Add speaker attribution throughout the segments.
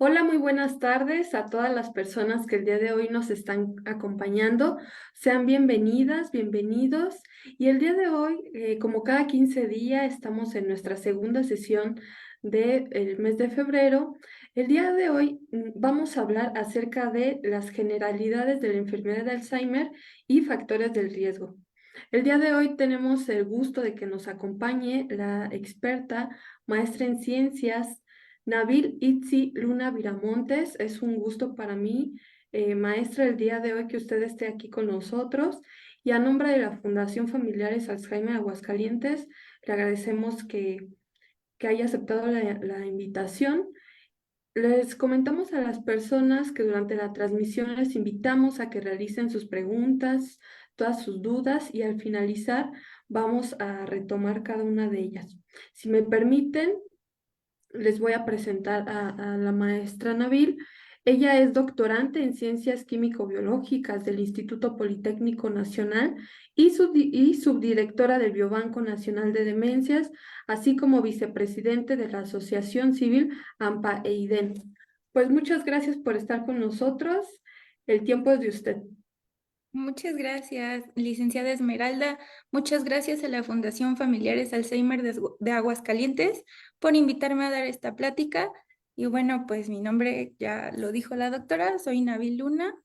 Speaker 1: Hola, muy buenas tardes a todas las personas que el día de hoy nos están acompañando. Sean bienvenidas, bienvenidos. Y el día de hoy, como cada 15 días, estamos en nuestra segunda sesión del mes de febrero. El día de hoy vamos a hablar acerca de las generalidades de la enfermedad de Alzheimer y factores del riesgo. El día de hoy tenemos el gusto de que nos acompañe la experta, maestra en ciencias, Nabil Itzi Luna Viramontes. Es un gusto para mí, maestra, el día de hoy que usted esté aquí con nosotros. Y a nombre de la Fundación Familiares Alzheimer Aguascalientes, le agradecemos que haya aceptado la invitación. Les comentamos a las personas que durante la transmisión les invitamos a que realicen sus preguntas, todas sus dudas y al finalizar vamos a retomar cada una de ellas. Si me permiten, les voy a presentar a la maestra Nabil. Ella es doctorante en Ciencias Químico-Biológicas del Instituto Politécnico Nacional y subdirectora del Biobanco Nacional de Demencias, así como vicepresidente de la Asociación Civil AMPA-EIDEN. Pues muchas gracias por estar con nosotros. El tiempo es de usted.
Speaker 2: Muchas gracias, licenciada Esmeralda. Muchas gracias a la Fundación Familiares Alzheimer de Aguascalientes por invitarme a dar esta plática. Y bueno, pues mi nombre ya lo dijo la doctora, soy Nabil Luna,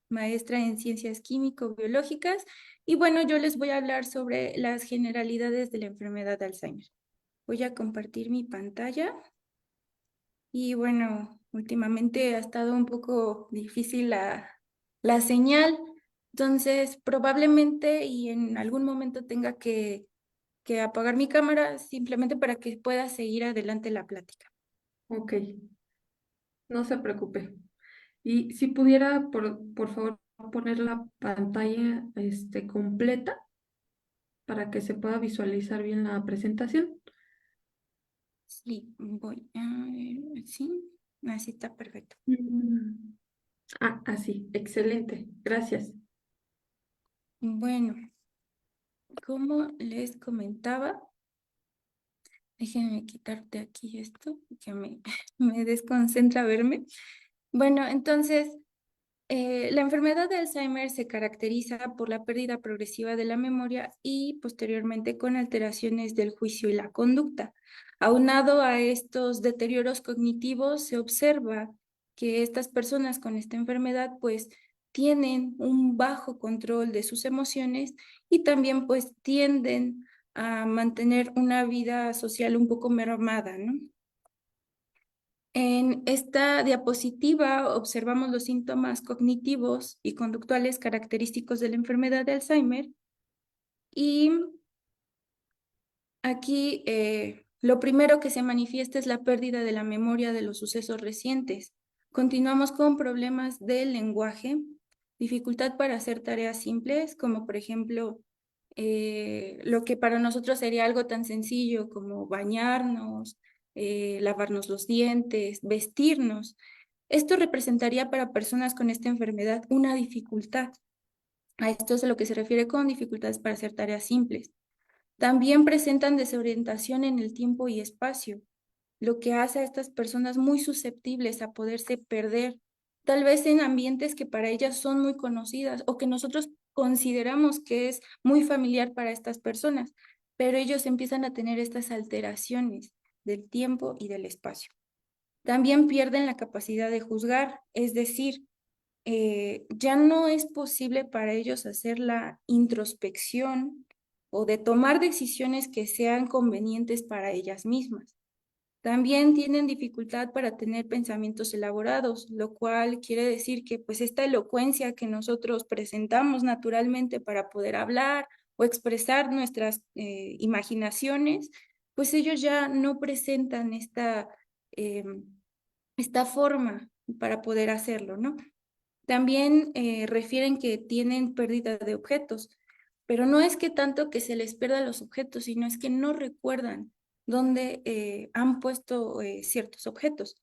Speaker 2: maestra en Ciencias Químico-Biológicas. Y bueno, yo les voy a hablar sobre las generalidades de la enfermedad de Alzheimer. Voy a compartir mi pantalla. Y bueno, últimamente ha estado un poco difícil la señal, entonces probablemente y en algún momento tenga que apagar mi cámara simplemente para que pueda seguir adelante la plática.
Speaker 1: Ok, no se preocupe. Y si pudiera, por favor, poner la pantalla completa para que se pueda visualizar bien la presentación.
Speaker 2: Sí, voy a ver, sí, así está perfecto.
Speaker 1: Mm. Ah, así, excelente, gracias.
Speaker 2: Bueno, como les comentaba, déjenme quitarte aquí esto, que me desconcentra verme. Bueno, entonces, la enfermedad de Alzheimer se caracteriza por la pérdida progresiva de la memoria y posteriormente con alteraciones del juicio y la conducta. Aunado a estos deterioros cognitivos, se observa que estas personas con esta enfermedad pues tienen un bajo control de sus emociones y también pues tienden a mantener una vida social un poco mermada, ¿no? En esta diapositiva observamos los síntomas cognitivos y conductuales característicos de la enfermedad de Alzheimer y aquí lo primero que se manifiesta es la pérdida de la memoria de los sucesos recientes. Continuamos con problemas del lenguaje, dificultad para hacer tareas simples, como por ejemplo lo que para nosotros sería algo tan sencillo como bañarnos, lavarnos los dientes, vestirnos. Esto representaría para personas con esta enfermedad una dificultad. A esto es a lo que se refiere con dificultades para hacer tareas simples. También presentan desorientación en el tiempo y espacio, lo que hace a estas personas muy susceptibles a poderse perder, tal vez en ambientes que para ellas son muy conocidas o que nosotros consideramos que es muy familiar para estas personas, pero ellos empiezan a tener estas alteraciones del tiempo y del espacio. También pierden la capacidad de juzgar, es decir, ya no es posible para ellos hacer la introspección o de tomar decisiones que sean convenientes para ellas mismas. También tienen dificultad para tener pensamientos elaborados, lo cual quiere decir que pues esta elocuencia que nosotros presentamos naturalmente para poder hablar o expresar nuestras imaginaciones, pues ellos ya no presentan eh, esta forma para poder hacerlo, ¿no? También refieren que tienen pérdida de objetos, pero no es que tanto que se les pierdan los objetos, sino es que no recuerdan dónde han puesto ciertos objetos.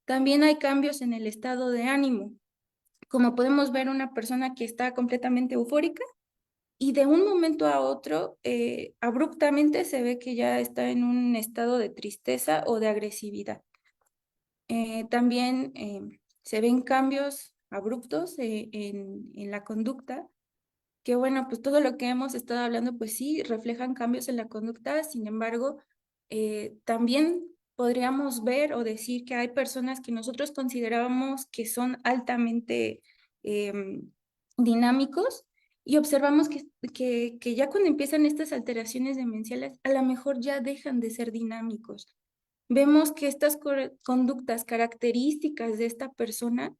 Speaker 2: También hay cambios en el estado de ánimo, como podemos ver una persona que está completamente eufórica y de un momento a otro abruptamente se ve que ya está en un estado de tristeza o de agresividad. También se ven cambios abruptos en la conducta, que bueno, pues todo lo que hemos estado hablando, pues sí, reflejan cambios en la conducta. Sin embargo, también podríamos ver o decir que hay personas que nosotros considerábamos que son altamente dinámicos, y observamos que ya cuando empiezan estas alteraciones demenciales, a lo mejor ya dejan de ser dinámicos. Vemos que estas conductas características de esta persona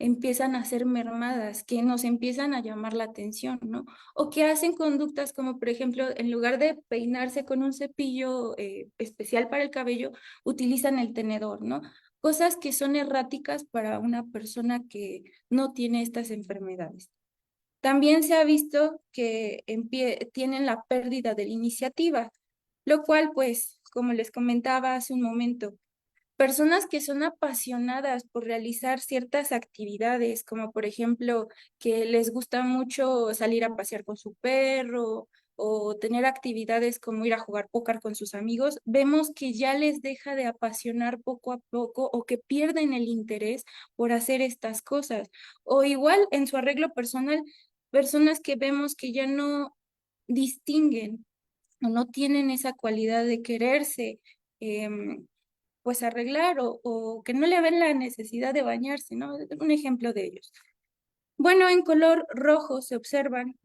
Speaker 2: empiezan a ser mermadas, que nos empiezan a llamar la atención, ¿no? O que hacen conductas como, por ejemplo, en lugar de peinarse con un cepillo especial para el cabello, utilizan el tenedor, ¿no? Cosas que son erráticas para una persona que no tiene estas enfermedades. También se ha visto que tienen la pérdida de la iniciativa, lo cual, pues, como les comentaba hace un momento, personas que son apasionadas por realizar ciertas actividades, como por ejemplo que les gusta mucho salir a pasear con su perro o tener actividades como ir a jugar póker con sus amigos, vemos que ya les deja de apasionar poco a poco o que pierden el interés por hacer estas cosas. O igual en su arreglo personal, personas que vemos que ya no distinguen o no tienen esa cualidad de quererse. Pues arreglar o que no le ven la necesidad de bañarse, ¿no? Un ejemplo de ellos. Bueno, en color rojo se observan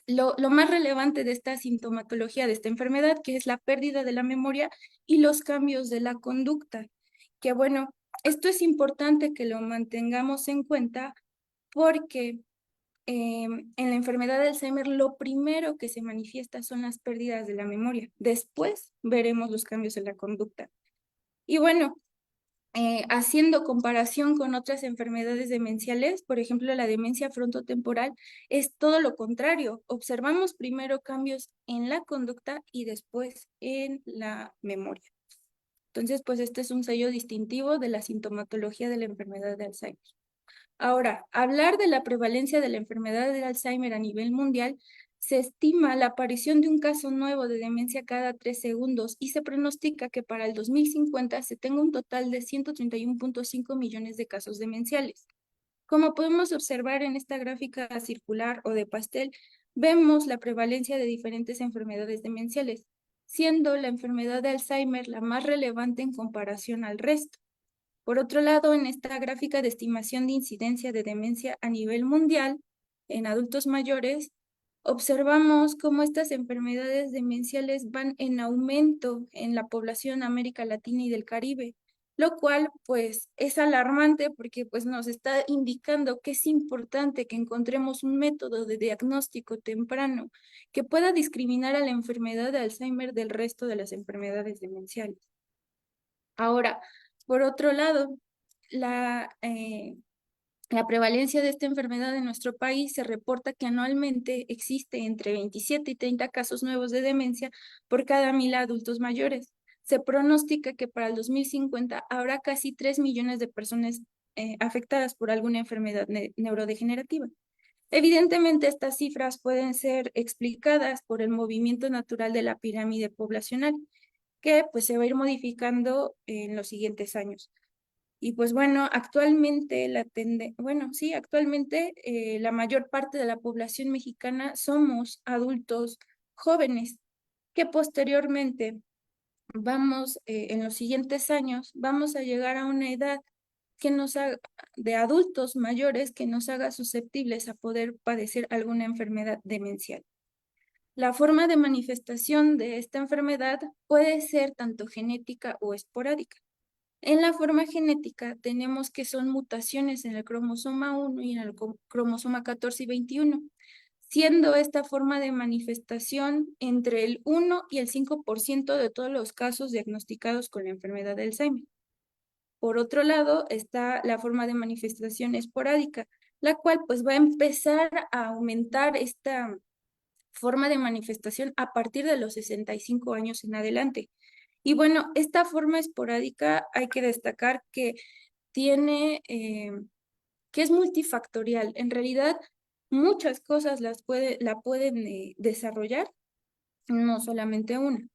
Speaker 2: lo más relevante de esta sintomatología de esta enfermedad, que es la pérdida de la memoria y los cambios de la conducta. Que bueno, esto es importante que lo mantengamos en cuenta porque en la enfermedad de Alzheimer lo primero que se manifiesta son las pérdidas de la memoria. Después veremos los cambios en la conducta. Y bueno, haciendo comparación con otras enfermedades demenciales, por ejemplo, la demencia frontotemporal, es todo lo contrario. Observamos primero cambios en la conducta y después en la memoria. Entonces, pues este es un sello distintivo de la sintomatología de la enfermedad de Alzheimer. Ahora, hablar de la prevalencia de la enfermedad de Alzheimer a nivel mundial, se estima la aparición de un caso nuevo de demencia cada 3 segundos y se pronostica que para el 2050 se tenga un total de 131.5 millones de casos demenciales. Como podemos observar en esta gráfica circular o de pastel, vemos la prevalencia de diferentes enfermedades demenciales, siendo la enfermedad de Alzheimer la más relevante en comparación al resto. Por otro lado, en esta gráfica de estimación de incidencia de demencia a nivel mundial en adultos mayores, observamos cómo estas enfermedades demenciales van en aumento en la población de América Latina y del Caribe, lo cual pues es alarmante porque pues nos está indicando que es importante que encontremos un método de diagnóstico temprano que pueda discriminar a la enfermedad de Alzheimer del resto de las enfermedades demenciales. Ahora, por otro lado, la prevalencia de esta enfermedad en nuestro país se reporta que anualmente existe entre 27 y 30 casos nuevos de demencia por cada 1.000 adultos mayores. Se pronostica que para el 2050 habrá casi 3 millones de personas afectadas por alguna enfermedad neurodegenerativa. Evidentemente, estas cifras pueden ser explicadas por el movimiento natural de la pirámide poblacional, que pues se va a ir modificando en los siguientes años. Y pues bueno, actualmente la mayor parte de la población mexicana somos adultos jóvenes, que posteriormente en los siguientes años, vamos a llegar a una edad que de adultos mayores que nos haga susceptibles a poder padecer alguna enfermedad demencial. La forma de manifestación de esta enfermedad puede ser tanto genética o esporádica. En la forma genética tenemos que son mutaciones en el cromosoma 1 y en el cromosoma 14 y 21, siendo esta forma de manifestación entre el 1 y el 5% de todos los casos diagnosticados con la enfermedad de Alzheimer. Por otro lado, está la forma de manifestación esporádica, la cual pues va a empezar a aumentar esta forma de manifestación a partir de los 65 años en adelante. Y bueno, esta forma esporádica hay que destacar que que es multifactorial. En realidad, muchas cosas la pueden desarrollar, no solamente una.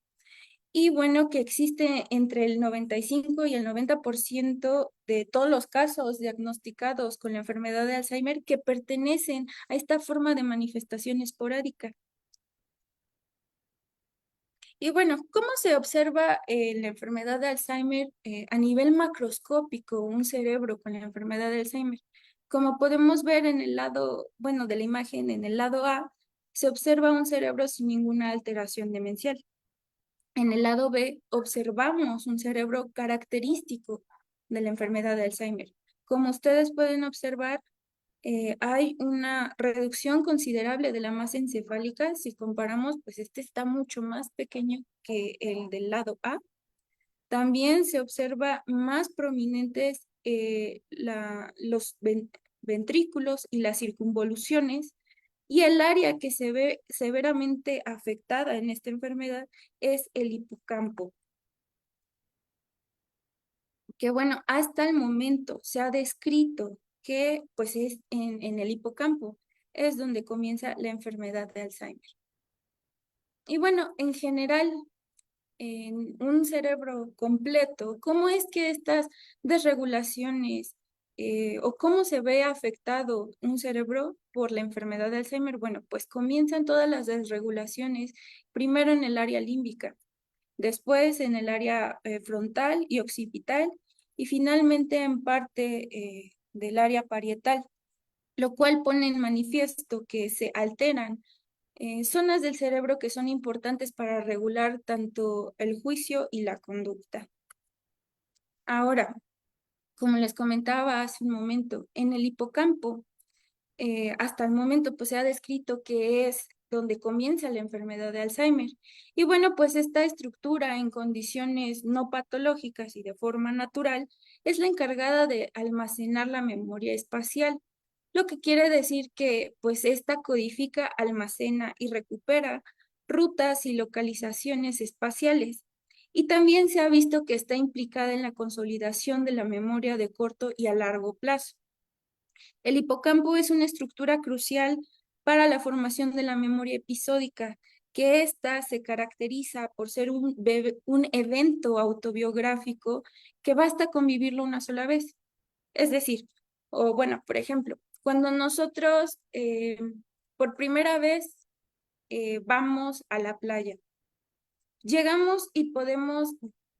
Speaker 2: Y bueno, que existe entre el 95 y el 90% de todos los casos diagnosticados con la enfermedad de Alzheimer que pertenecen a esta forma de manifestación esporádica. Y bueno, ¿cómo se observa la enfermedad de Alzheimer a nivel macroscópico, un cerebro con la enfermedad de Alzheimer? Como podemos ver en el lado, bueno, de la imagen, en el lado A, se observa un cerebro sin ninguna alteración demencial. En el lado B observamos un cerebro característico de la enfermedad de Alzheimer. Como ustedes pueden observar, hay una reducción considerable de la masa encefálica. Si comparamos, pues este está mucho más pequeño que el del lado A. También se observa más prominentes los ventrículos y las circunvoluciones, y el área que se ve severamente afectada en esta enfermedad es el hipocampo, que bueno, hasta el momento se ha descrito que pues es en el hipocampo, es donde comienza la enfermedad de Alzheimer. Y bueno, en general, en un cerebro completo, ¿cómo es que estas desregulaciones o cómo se ve afectado un cerebro por la enfermedad de Alzheimer? Bueno, pues comienzan todas las desregulaciones primero en el área límbica, después en el área frontal y occipital y finalmente en parte del área parietal, lo cual pone en manifiesto que se alteran zonas del cerebro que son importantes para regular tanto el juicio y la conducta. Ahora, como les comentaba hace un momento, en el hipocampo, hasta el momento pues se ha descrito que es donde comienza la enfermedad de Alzheimer. Y bueno, pues esta estructura en condiciones no patológicas y de forma natural es la encargada de almacenar la memoria espacial, lo que quiere decir que pues esta codifica, almacena y recupera rutas y localizaciones espaciales. Y también se ha visto que está implicada en la consolidación de la memoria de corto y a largo plazo. El hipocampo es una estructura crucial para la formación de la memoria episódica, que ésta se caracteriza por ser un evento autobiográfico que basta con vivirlo una sola vez. Es decir, o bueno, por ejemplo, cuando nosotros por primera vez vamos a la playa, llegamos y podemos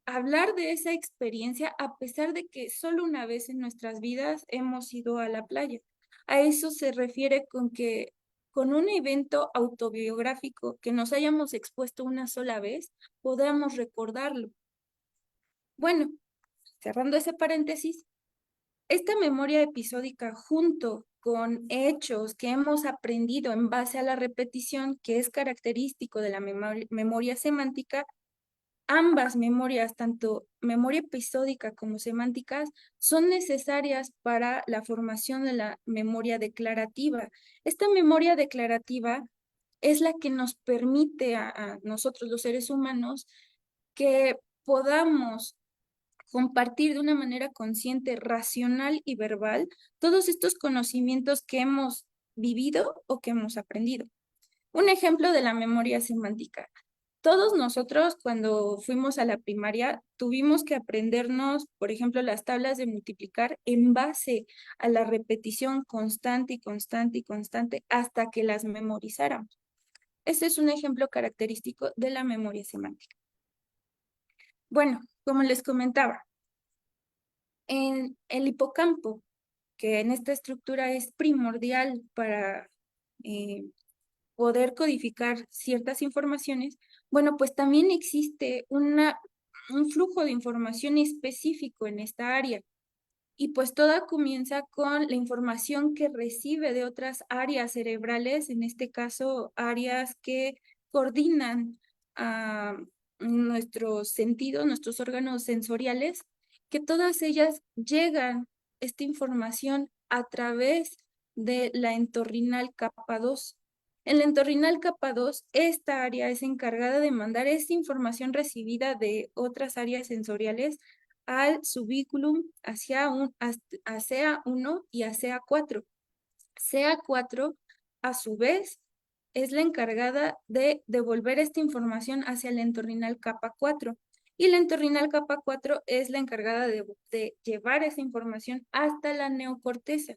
Speaker 2: hablar de esa experiencia a pesar de que solo una vez en nuestras vidas hemos ido a la playa. A eso se refiere con que con un evento autobiográfico que nos hayamos expuesto una sola vez, podamos recordarlo. Bueno, cerrando ese paréntesis, esta memoria episódica junto con hechos que hemos aprendido en base a la repetición, que es característico de la memoria semántica, ambas memorias, tanto memoria episódica como semánticas, son necesarias para la formación de la memoria declarativa. Esta memoria declarativa es la que nos permite a nosotros, los seres humanos, que podamos compartir de una manera consciente, racional y verbal todos estos conocimientos que hemos vivido o que hemos aprendido. Un ejemplo de la memoria semántica. Todos nosotros cuando fuimos a la primaria tuvimos que aprendernos, por ejemplo, las tablas de multiplicar en base a la repetición constante y constante y constante hasta que las memorizáramos. Ese es un ejemplo característico de la memoria semántica. Bueno, como les comentaba, en el hipocampo, que en esta estructura es primordial para eh, poder codificar ciertas informaciones, bueno, pues también existe un flujo de información específico en esta área. Y pues toda comienza con la información que recibe de otras áreas cerebrales, en este caso áreas que coordinan a nuestros sentidos, nuestros órganos sensoriales, que todas ellas llegan esta información a través de la entorrinal capa 2. En la entorrinal capa 2, esta área es encargada de mandar esta información recibida de otras áreas sensoriales al subiculum hacia CA1 y a CA4. CA4, a su vez, es la encargada de devolver esta información hacia la entorrinal capa 4. Y la entorrinal capa 4 es la encargada de llevar esa información hasta la neocorteza.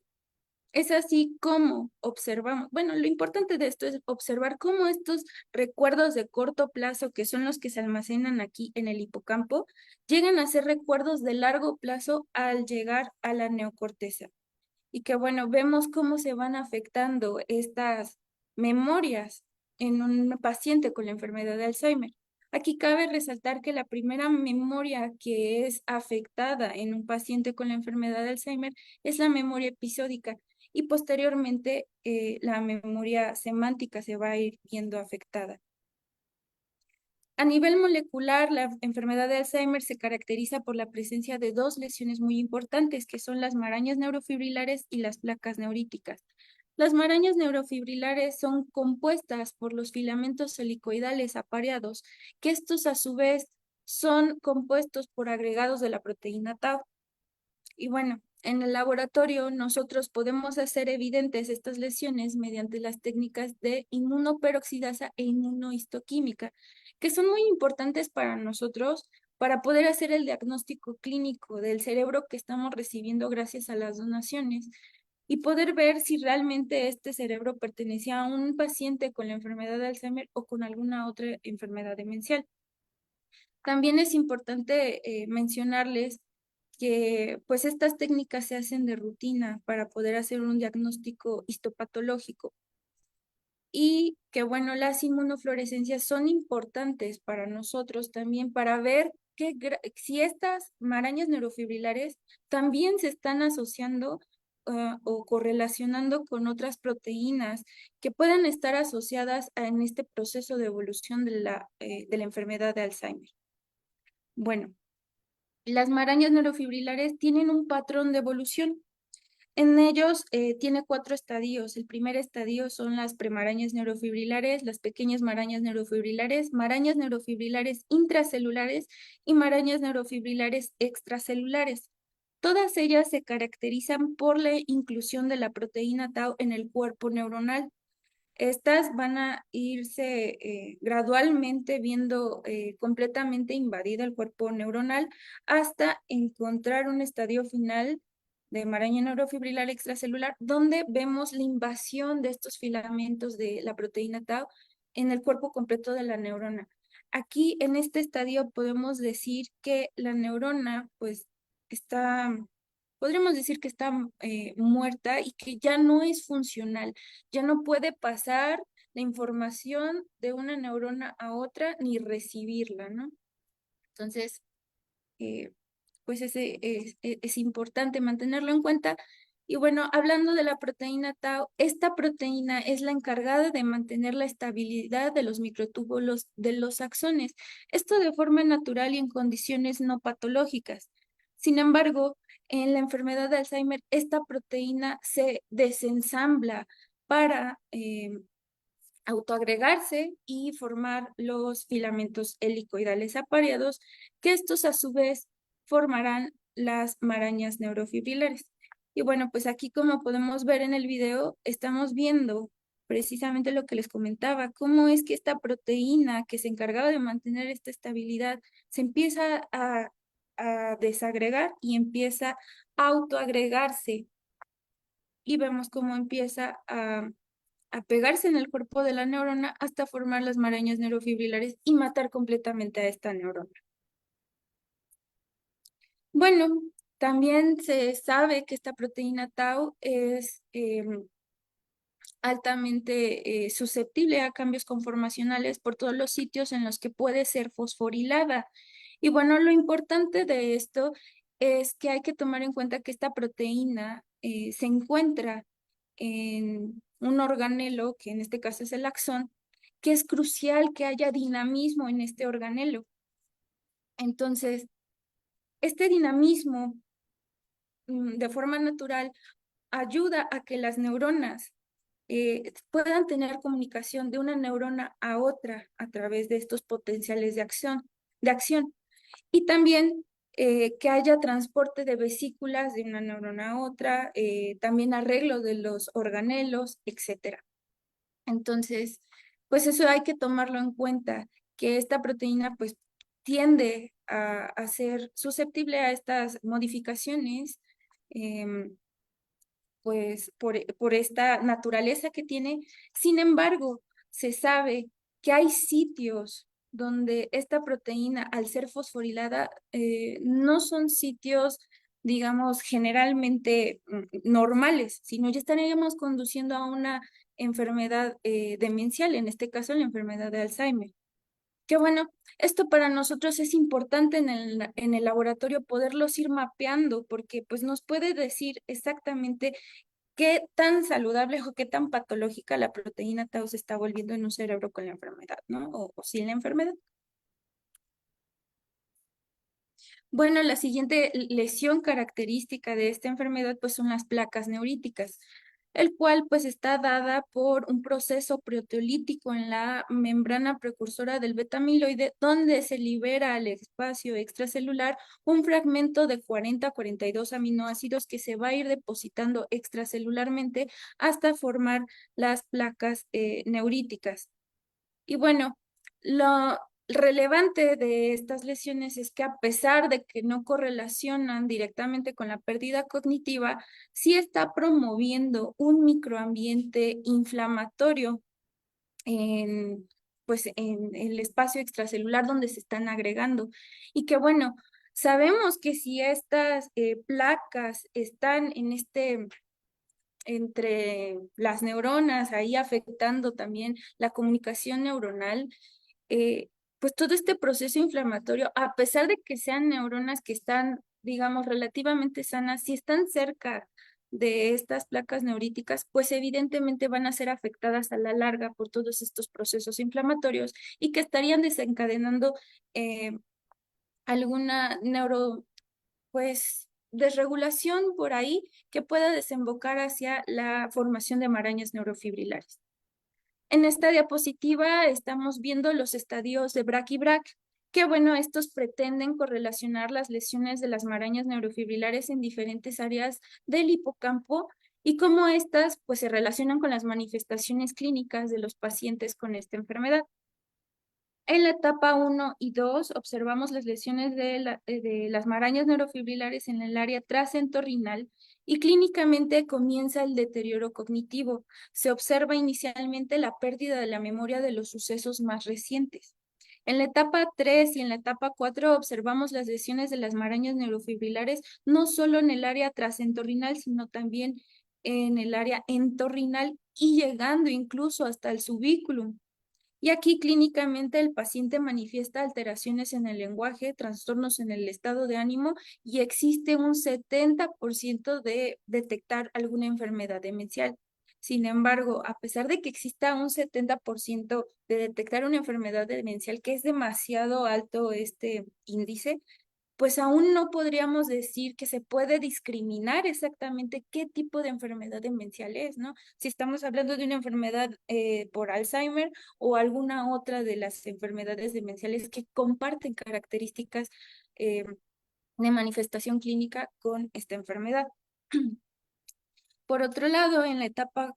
Speaker 2: Es así como observamos, bueno, lo importante de esto es observar cómo estos recuerdos de corto plazo, que son los que se almacenan aquí en el hipocampo, llegan a ser recuerdos de largo plazo al llegar a la neocorteza. Y que bueno, vemos cómo se van afectando estas memorias en un paciente con la enfermedad de Alzheimer. Aquí cabe resaltar que la primera memoria que es afectada en un paciente con la enfermedad de Alzheimer es la memoria episódica y posteriormente la memoria semántica se va a ir viendo afectada. A nivel molecular, la enfermedad de Alzheimer se caracteriza por la presencia de dos lesiones muy importantes, que son las marañas neurofibrilares y las placas neuríticas. Las marañas neurofibrilares son compuestas por los filamentos helicoidales apareados, que estos a su vez son compuestos por agregados de la proteína tau. Y bueno, en el laboratorio nosotros podemos hacer evidentes estas lesiones mediante las técnicas de inmunoperoxidasa e inmunohistoquímica, que son muy importantes para nosotros para poder hacer el diagnóstico clínico del cerebro que estamos recibiendo gracias a las donaciones y poder ver si realmente este cerebro pertenecía a un paciente con la enfermedad de Alzheimer o con alguna otra enfermedad demencial. También es importante mencionarles que pues estas técnicas se hacen de rutina para poder hacer un diagnóstico histopatológico y que bueno, las inmunofluorescencias son importantes para nosotros también para ver si estas marañas neurofibrilares también se están asociando o correlacionando con otras proteínas que puedan estar asociadas en este proceso de evolución de la enfermedad de Alzheimer. Bueno, las marañas neurofibrilares tienen un patrón de evolución. En ellos tiene 4 estadios. El primer estadio son las premarañas neurofibrilares, las pequeñas marañas neurofibrilares intracelulares y marañas neurofibrilares extracelulares. Todas ellas se caracterizan por la inclusión de la proteína tau en el cuerpo neuronal. Estas van a irse gradualmente viendo completamente invadido el cuerpo neuronal hasta encontrar un estadio final de maraña neurofibrilar extracelular, donde vemos la invasión de estos filamentos de la proteína tau en el cuerpo completo de la neurona. Aquí en este estadio podemos decir que la neurona pues podríamos decir que está muerta y que ya no es funcional, ya no puede pasar la información de una neurona a otra ni recibirla, ¿no? Entonces, eh, pues es importante mantenerlo en cuenta. Y bueno, hablando de la proteína tau, esta proteína es la encargada de mantener la estabilidad de los microtúbulos de los axones, esto de forma natural y en condiciones no patológicas. Sin embargo, en la enfermedad de Alzheimer, esta proteína se desensambla para autoagregarse y formar los filamentos helicoidales apareados, que estos a su vez formarán las marañas neurofibrilares. Y bueno, pues aquí como podemos ver en el video, estamos viendo precisamente lo que les comentaba, cómo es que esta proteína que se encargaba de mantener esta estabilidad se empieza a desagregar y empieza a autoagregarse. Y vemos cómo empieza a pegarse en el cuerpo de la neurona hasta formar las marañas neurofibrilares y matar completamente a esta neurona. Bueno, también se sabe que esta proteína tau es altamente susceptible a cambios conformacionales por todos los sitios en los que puede ser fosforilada. Y bueno, lo importante de esto es que hay que tomar en cuenta que esta proteína se encuentra en un organelo, que en este caso es el axón, que es crucial que haya dinamismo en este organelo. Entonces, este dinamismo de forma natural ayuda a que las neuronas puedan tener comunicación de una neurona a otra a través de estos potenciales de acción. Y también que haya transporte de vesículas de una neurona a otra, también arreglo de los organelos, etcétera. Entonces, pues eso hay que tomarlo en cuenta, que esta proteína pues tiende a ser susceptible a estas modificaciones, pues por esta naturaleza que tiene. Sin embargo, se sabe que hay sitios donde esta proteína, al ser fosforilada, no son sitios, digamos, generalmente normales, sino ya estaríamos conduciendo a una enfermedad demencial, en este caso la enfermedad de Alzheimer. Qué bueno, esto para nosotros es importante en el laboratorio poderlos ir mapeando porque pues nos puede decir exactamente qué tan saludable o qué tan patológica la proteína tau se está volviendo en un cerebro con la enfermedad, ¿no? O sin la enfermedad. Bueno, la siguiente lesión característica de esta enfermedad pues son las placas neuríticas, el cual pues está dada por un proceso proteolítico en la membrana precursora del beta-amiloide, donde se libera al espacio extracelular un fragmento de 40 a 42 aminoácidos que se va a ir depositando extracelularmente hasta formar las placas neuríticas. Y bueno, lo relevante de estas lesiones es que a pesar de que no correlacionan directamente con la pérdida cognitiva, sí está promoviendo un microambiente inflamatorio en, pues, en el espacio extracelular donde se están agregando. Y que bueno, sabemos que si estas placas están en entre las neuronas, ahí afectando también la comunicación neuronal, pues todo este proceso inflamatorio, a pesar de que sean neuronas que están, digamos, relativamente sanas, si están cerca de estas placas neuríticas, pues evidentemente van a ser afectadas a la larga por todos estos procesos inflamatorios y que estarían desencadenando eh, alguna pues, desregulación por ahí que pueda desembocar hacia la formación de marañas neurofibrilares. En esta diapositiva estamos viendo los estadios de Braak y Braak, que bueno, estos pretenden correlacionar las lesiones de las marañas neurofibrilares en diferentes áreas del hipocampo y cómo estas pues se relacionan con las manifestaciones clínicas de los pacientes con esta enfermedad. En la etapa 1 y 2 observamos las lesiones de las marañas neurofibrilares en el área trasentorrinal y clínicamente comienza el deterioro cognitivo. Se observa inicialmente la pérdida de la memoria de los sucesos más recientes. En la etapa 3 y en la etapa 4 observamos las lesiones de las marañas neurofibrilares no solo en el área trasentorrinal, sino también en el área entorrinal y llegando incluso hasta el subículum. Y aquí clínicamente el paciente manifiesta alteraciones en el lenguaje, trastornos en el estado de ánimo y existe un 70% de detectar alguna enfermedad demencial. Sin embargo, a pesar de que exista un 70% de detectar una enfermedad demencial, que es demasiado alto este índice, pues aún no podríamos decir que se puede discriminar exactamente qué tipo de enfermedad demencial es, ¿no? Si estamos hablando de una enfermedad por Alzheimer o alguna otra de las enfermedades demenciales que comparten características eh, de manifestación clínica con esta enfermedad. Por otro lado, en la etapa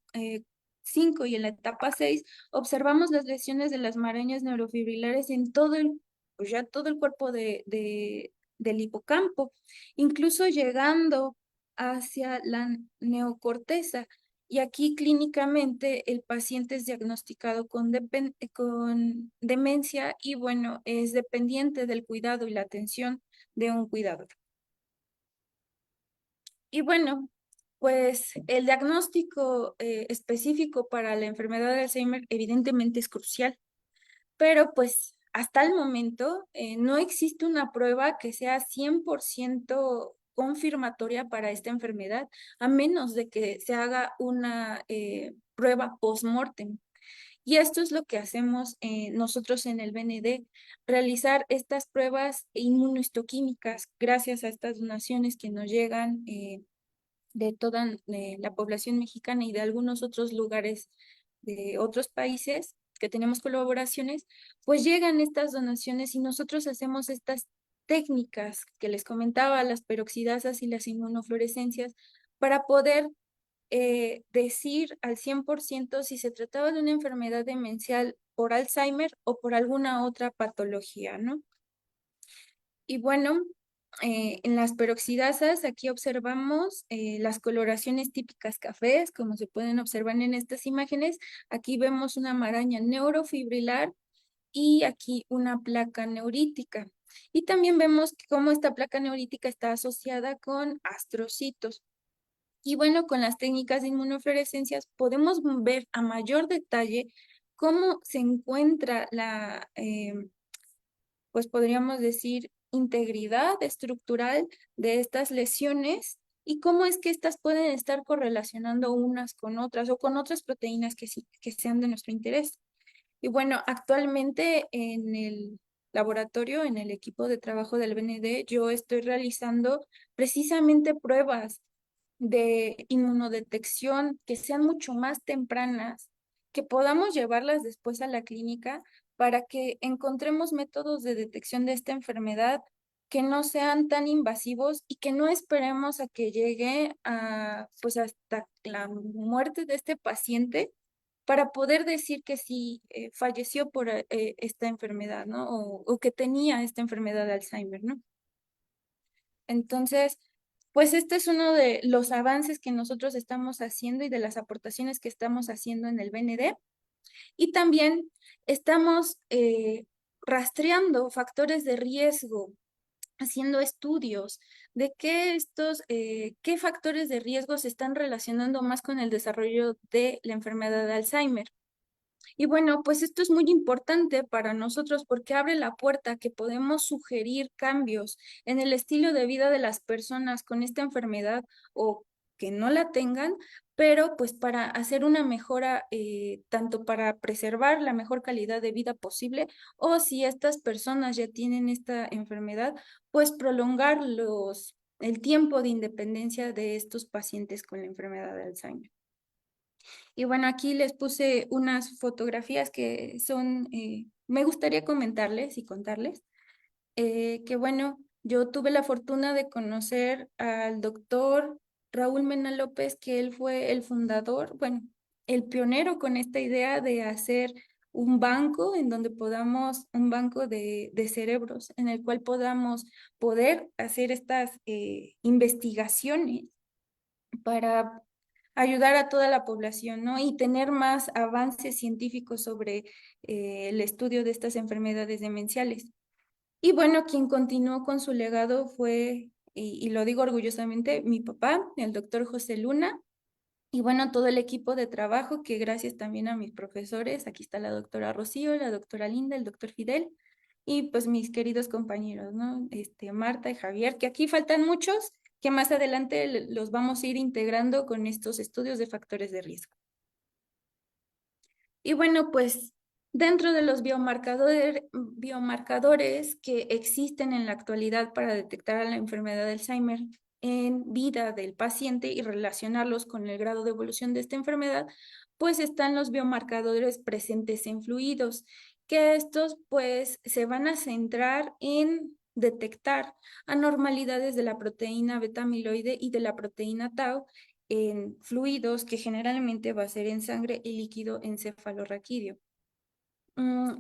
Speaker 2: 5 y en la etapa 6 observamos las lesiones de las marañas neurofibrilares en pues ya todo el cuerpo del hipocampo, incluso llegando hacia la neocorteza. Y aquí clínicamente el paciente es diagnosticado con demencia y bueno, es dependiente del cuidado y la atención de un cuidador. Y bueno, pues el diagnóstico específico para la enfermedad de Alzheimer evidentemente es crucial, pero pues hasta el momento no existe una prueba que sea 100% confirmatoria para esta enfermedad, a menos de que se haga una prueba post-mortem. Y esto es lo que hacemos nosotros en el BND, realizar estas pruebas inmunohistoquímicas gracias a estas donaciones que nos llegan de toda la población mexicana y de algunos otros lugares de otros países que tenemos colaboraciones, pues llegan estas donaciones y nosotros hacemos estas técnicas que les comentaba, las peroxidasas y las inmunofluorescencias, para poder decir al 100% si se trataba de una enfermedad demencial por Alzheimer o por alguna otra patología, ¿no? Y bueno, en las peroxidasas aquí observamos las coloraciones típicas cafés, como se pueden observar en estas imágenes. Aquí vemos una maraña neurofibrilar y aquí una placa neurítica. Y también vemos cómo esta placa neurítica está asociada con astrocitos. Y bueno, con las técnicas de inmunofluorescencias podemos ver a mayor detalle cómo se encuentra la, pues podríamos decir, integridad estructural de estas lesiones y cómo es que estas pueden estar correlacionando unas con otras o con otras proteínas que, sí, que sean de nuestro interés. Y bueno, actualmente en el laboratorio, en el equipo de trabajo del BND, yo estoy realizando precisamente pruebas de inmunodetección que sean mucho más tempranas, que podamos llevarlas después a la clínica para que encontremos métodos de detección de esta enfermedad que no sean tan invasivos y que no esperemos a que llegue a, pues hasta la muerte de este paciente para poder decir que sí falleció por esta enfermedad, ¿no? O que tenía esta enfermedad de Alzheimer, ¿no? Entonces, pues este es uno de los avances que nosotros estamos haciendo y de las aportaciones que estamos haciendo en el BND. Y también estamos rastreando factores de riesgo, haciendo estudios de qué factores de riesgo se están relacionando más con el desarrollo de la enfermedad de Alzheimer. Y bueno, pues esto es muy importante para nosotros porque abre la puerta a que podemos sugerir cambios en el estilo de vida de las personas con esta enfermedad o que no la tengan, pero pues para hacer una mejora, tanto para preservar la mejor calidad de vida posible, o si estas personas ya tienen esta enfermedad, pues prolongar el tiempo de independencia de estos pacientes con la enfermedad de Alzheimer. Y bueno, aquí les puse unas fotografías que son, me gustaría comentarles y contarles, que bueno, yo tuve la fortuna de conocer al doctor Raúl Mena López, que él fue el fundador, bueno, el pionero con esta idea de hacer un banco en donde podamos, un banco de cerebros, en el cual podamos poder hacer estas investigaciones para ayudar a toda la población, ¿no? Y tener más avances científicos sobre el estudio de estas enfermedades demenciales. Y bueno, quien continuó con su legado fue, y lo digo orgullosamente, mi papá, el doctor José Luna, y bueno, todo el equipo de trabajo, que gracias también a mis profesores, aquí está la doctora Rocío, la doctora Linda, el doctor Fidel, y pues mis queridos compañeros, ¿no? Marta y Javier, que aquí faltan muchos, que más adelante los vamos a ir integrando con estos estudios de factores de riesgo. Y bueno, pues dentro de los biomarcadores que existen en la actualidad para detectar la enfermedad de Alzheimer en vida del paciente y relacionarlos con el grado de evolución de esta enfermedad, pues están los biomarcadores presentes en fluidos, que estos pues se van a centrar en detectar anormalidades de la proteína beta amiloide y de la proteína tau en fluidos, que generalmente va a ser en sangre y líquido encefalorraquídeo.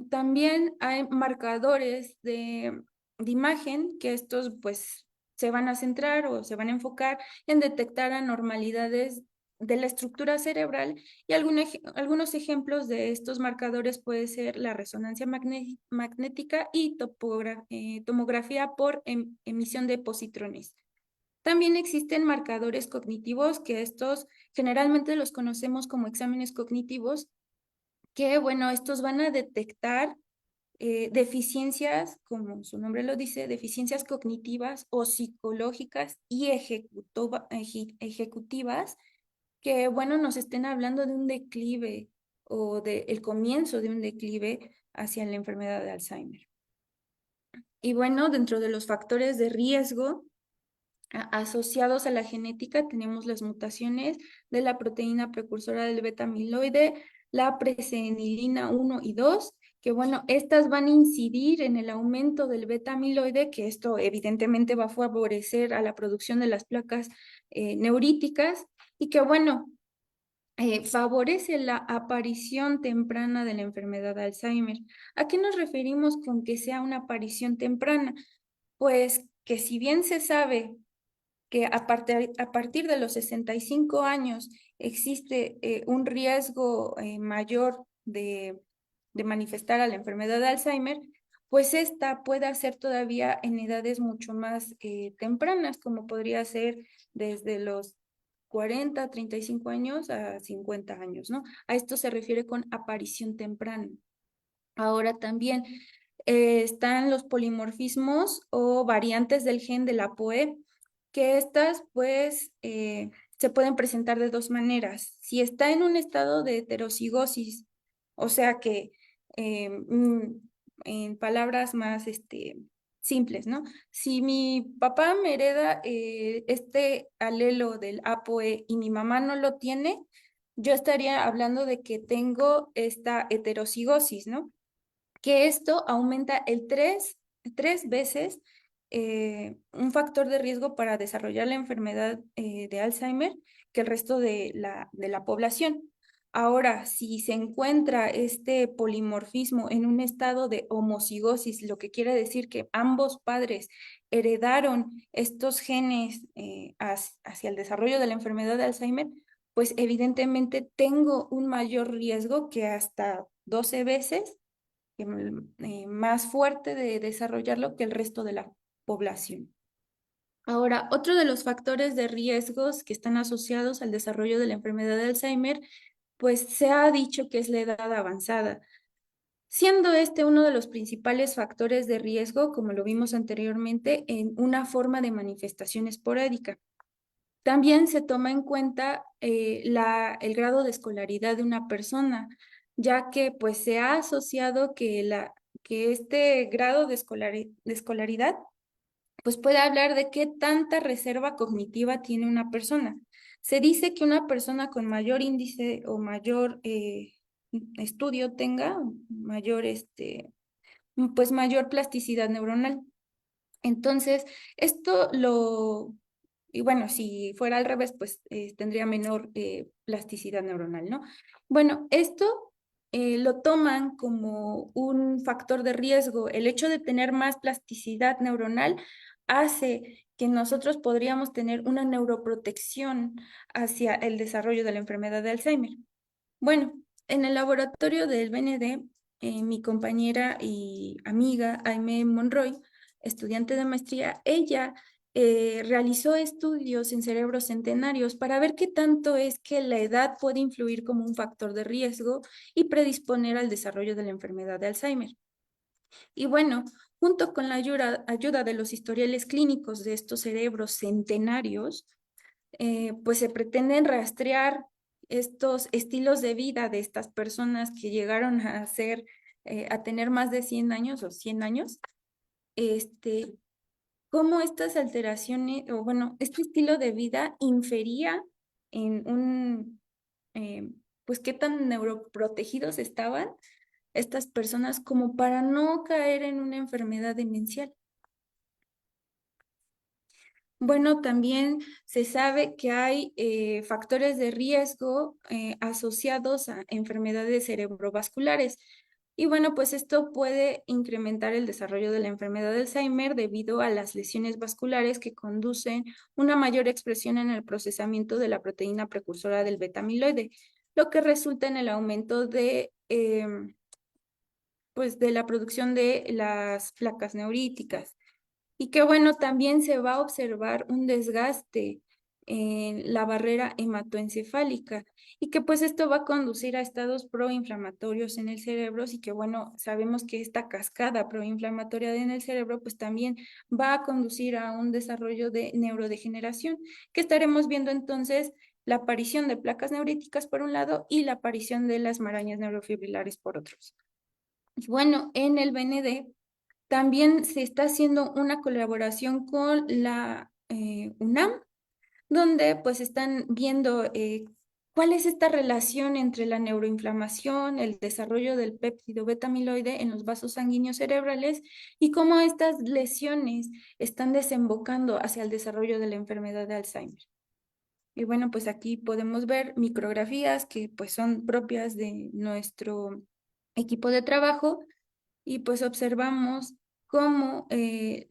Speaker 2: También hay marcadores de imagen, que estos pues se van a centrar o se van a enfocar en detectar anormalidades de la estructura cerebral, y algunos ejemplos de estos marcadores puede ser la resonancia magnética y tomografía por emisión de positrones. También existen marcadores cognitivos, que estos generalmente los conocemos como exámenes cognitivos, que bueno, estos van a detectar deficiencias, como su nombre lo dice, deficiencias cognitivas o psicológicas y ejecutivas, que bueno, nos estén hablando de un declive o del comienzo de un declive hacia la enfermedad de Alzheimer. Y bueno, dentro de los factores de riesgo asociados a la genética tenemos las mutaciones de la proteína precursora del beta amiloide, la presenilina 1 y 2, que bueno, estas van a incidir en el aumento del beta amiloide, que esto evidentemente va a favorecer a la producción de las placas neuríticas, y que bueno, favorece la aparición temprana de la enfermedad de Alzheimer. ¿A qué nos referimos con que sea una aparición temprana? Pues que si bien se sabe que a partir de los 65 años existe un riesgo mayor de manifestar a la enfermedad de Alzheimer, pues esta puede ser todavía en edades mucho más tempranas, como podría ser desde los 40, 35 años a 50 años, ¿no? A esto se refiere con aparición temprana. Ahora también están los polimorfismos o variantes del gen de la POE, que estas pues se pueden presentar de dos maneras. Si está en un estado de heterocigosis, o sea que en palabras más simples, ¿no? Si mi papá me hereda este alelo del APOE y mi mamá no lo tiene, yo estaría hablando de que tengo esta heterocigosis, ¿no? Que esto aumenta tres veces un factor de riesgo para desarrollar la enfermedad de Alzheimer que el resto de la población. Ahora, si se encuentra este polimorfismo en un estado de homocigosis, lo que quiere decir que ambos padres heredaron estos genes hacia el desarrollo de la enfermedad de Alzheimer, pues evidentemente tengo un mayor riesgo que hasta 12 veces más fuerte de desarrollarlo que el resto de la población. Ahora, otro de los factores de riesgos que están asociados al desarrollo de la enfermedad de Alzheimer, pues se ha dicho que es la edad avanzada, siendo este uno de los principales factores de riesgo, como lo vimos anteriormente, en una forma de manifestación esporádica. También se toma en cuenta el grado de escolaridad de una persona, ya que pues se ha asociado que este grado de escolaridad pues puede hablar de qué tanta reserva cognitiva tiene una persona. Se dice que una persona con mayor índice o mayor estudio tenga mayor, pues mayor plasticidad neuronal. Entonces, esto lo y bueno, si fuera al revés, pues tendría menor plasticidad neuronal, ¿no? Bueno, esto lo toman como un factor de riesgo. El hecho de tener más plasticidad neuronal hace que nosotros podríamos tener una neuroprotección hacia el desarrollo de la enfermedad de Alzheimer. Bueno, en el laboratorio del BND, mi compañera y amiga Aimee Monroy, estudiante de maestría, ella realizó estudios en cerebros centenarios para ver qué tanto es que la edad puede influir como un factor de riesgo y predisponer al desarrollo de la enfermedad de Alzheimer. Y bueno, junto con la ayuda de los historiales clínicos de estos cerebros centenarios, pues se pretenden rastrear estos estilos de vida de estas personas que llegaron a tener más de 100 años o 100 años, este, cómo estas alteraciones, o bueno, este estilo de vida infería en pues qué tan neuroprotegidos estaban estas personas como para no caer en una enfermedad demencial. Bueno, también se sabe que hay factores de riesgo asociados a enfermedades cerebrovasculares. Y bueno, pues esto puede incrementar el desarrollo de la enfermedad de Alzheimer debido a las lesiones vasculares que conducen una mayor expresión en el procesamiento de la proteína precursora del beta-amiloide, lo que resulta en el aumento pues de la producción de las placas neuríticas. Y que bueno, también se va a observar un desgaste en la barrera hematoencefálica y que pues esto va a conducir a estados proinflamatorios en el cerebro y que bueno, sabemos que esta cascada proinflamatoria en el cerebro pues también va a conducir a un desarrollo de neurodegeneración, que estaremos viendo entonces la aparición de placas neuríticas por un lado y la aparición de las marañas neurofibrilares por otros. Y bueno, en el BND también se está haciendo una colaboración con la UNAM, donde pues están viendo cuál es esta relación entre la neuroinflamación, el desarrollo del péptido beta-amiloide en los vasos sanguíneos cerebrales y cómo estas lesiones están desembocando hacia el desarrollo de la enfermedad de Alzheimer. Y bueno, pues aquí podemos ver micrografías que pues son propias de nuestro equipo de trabajo y pues observamos cómo el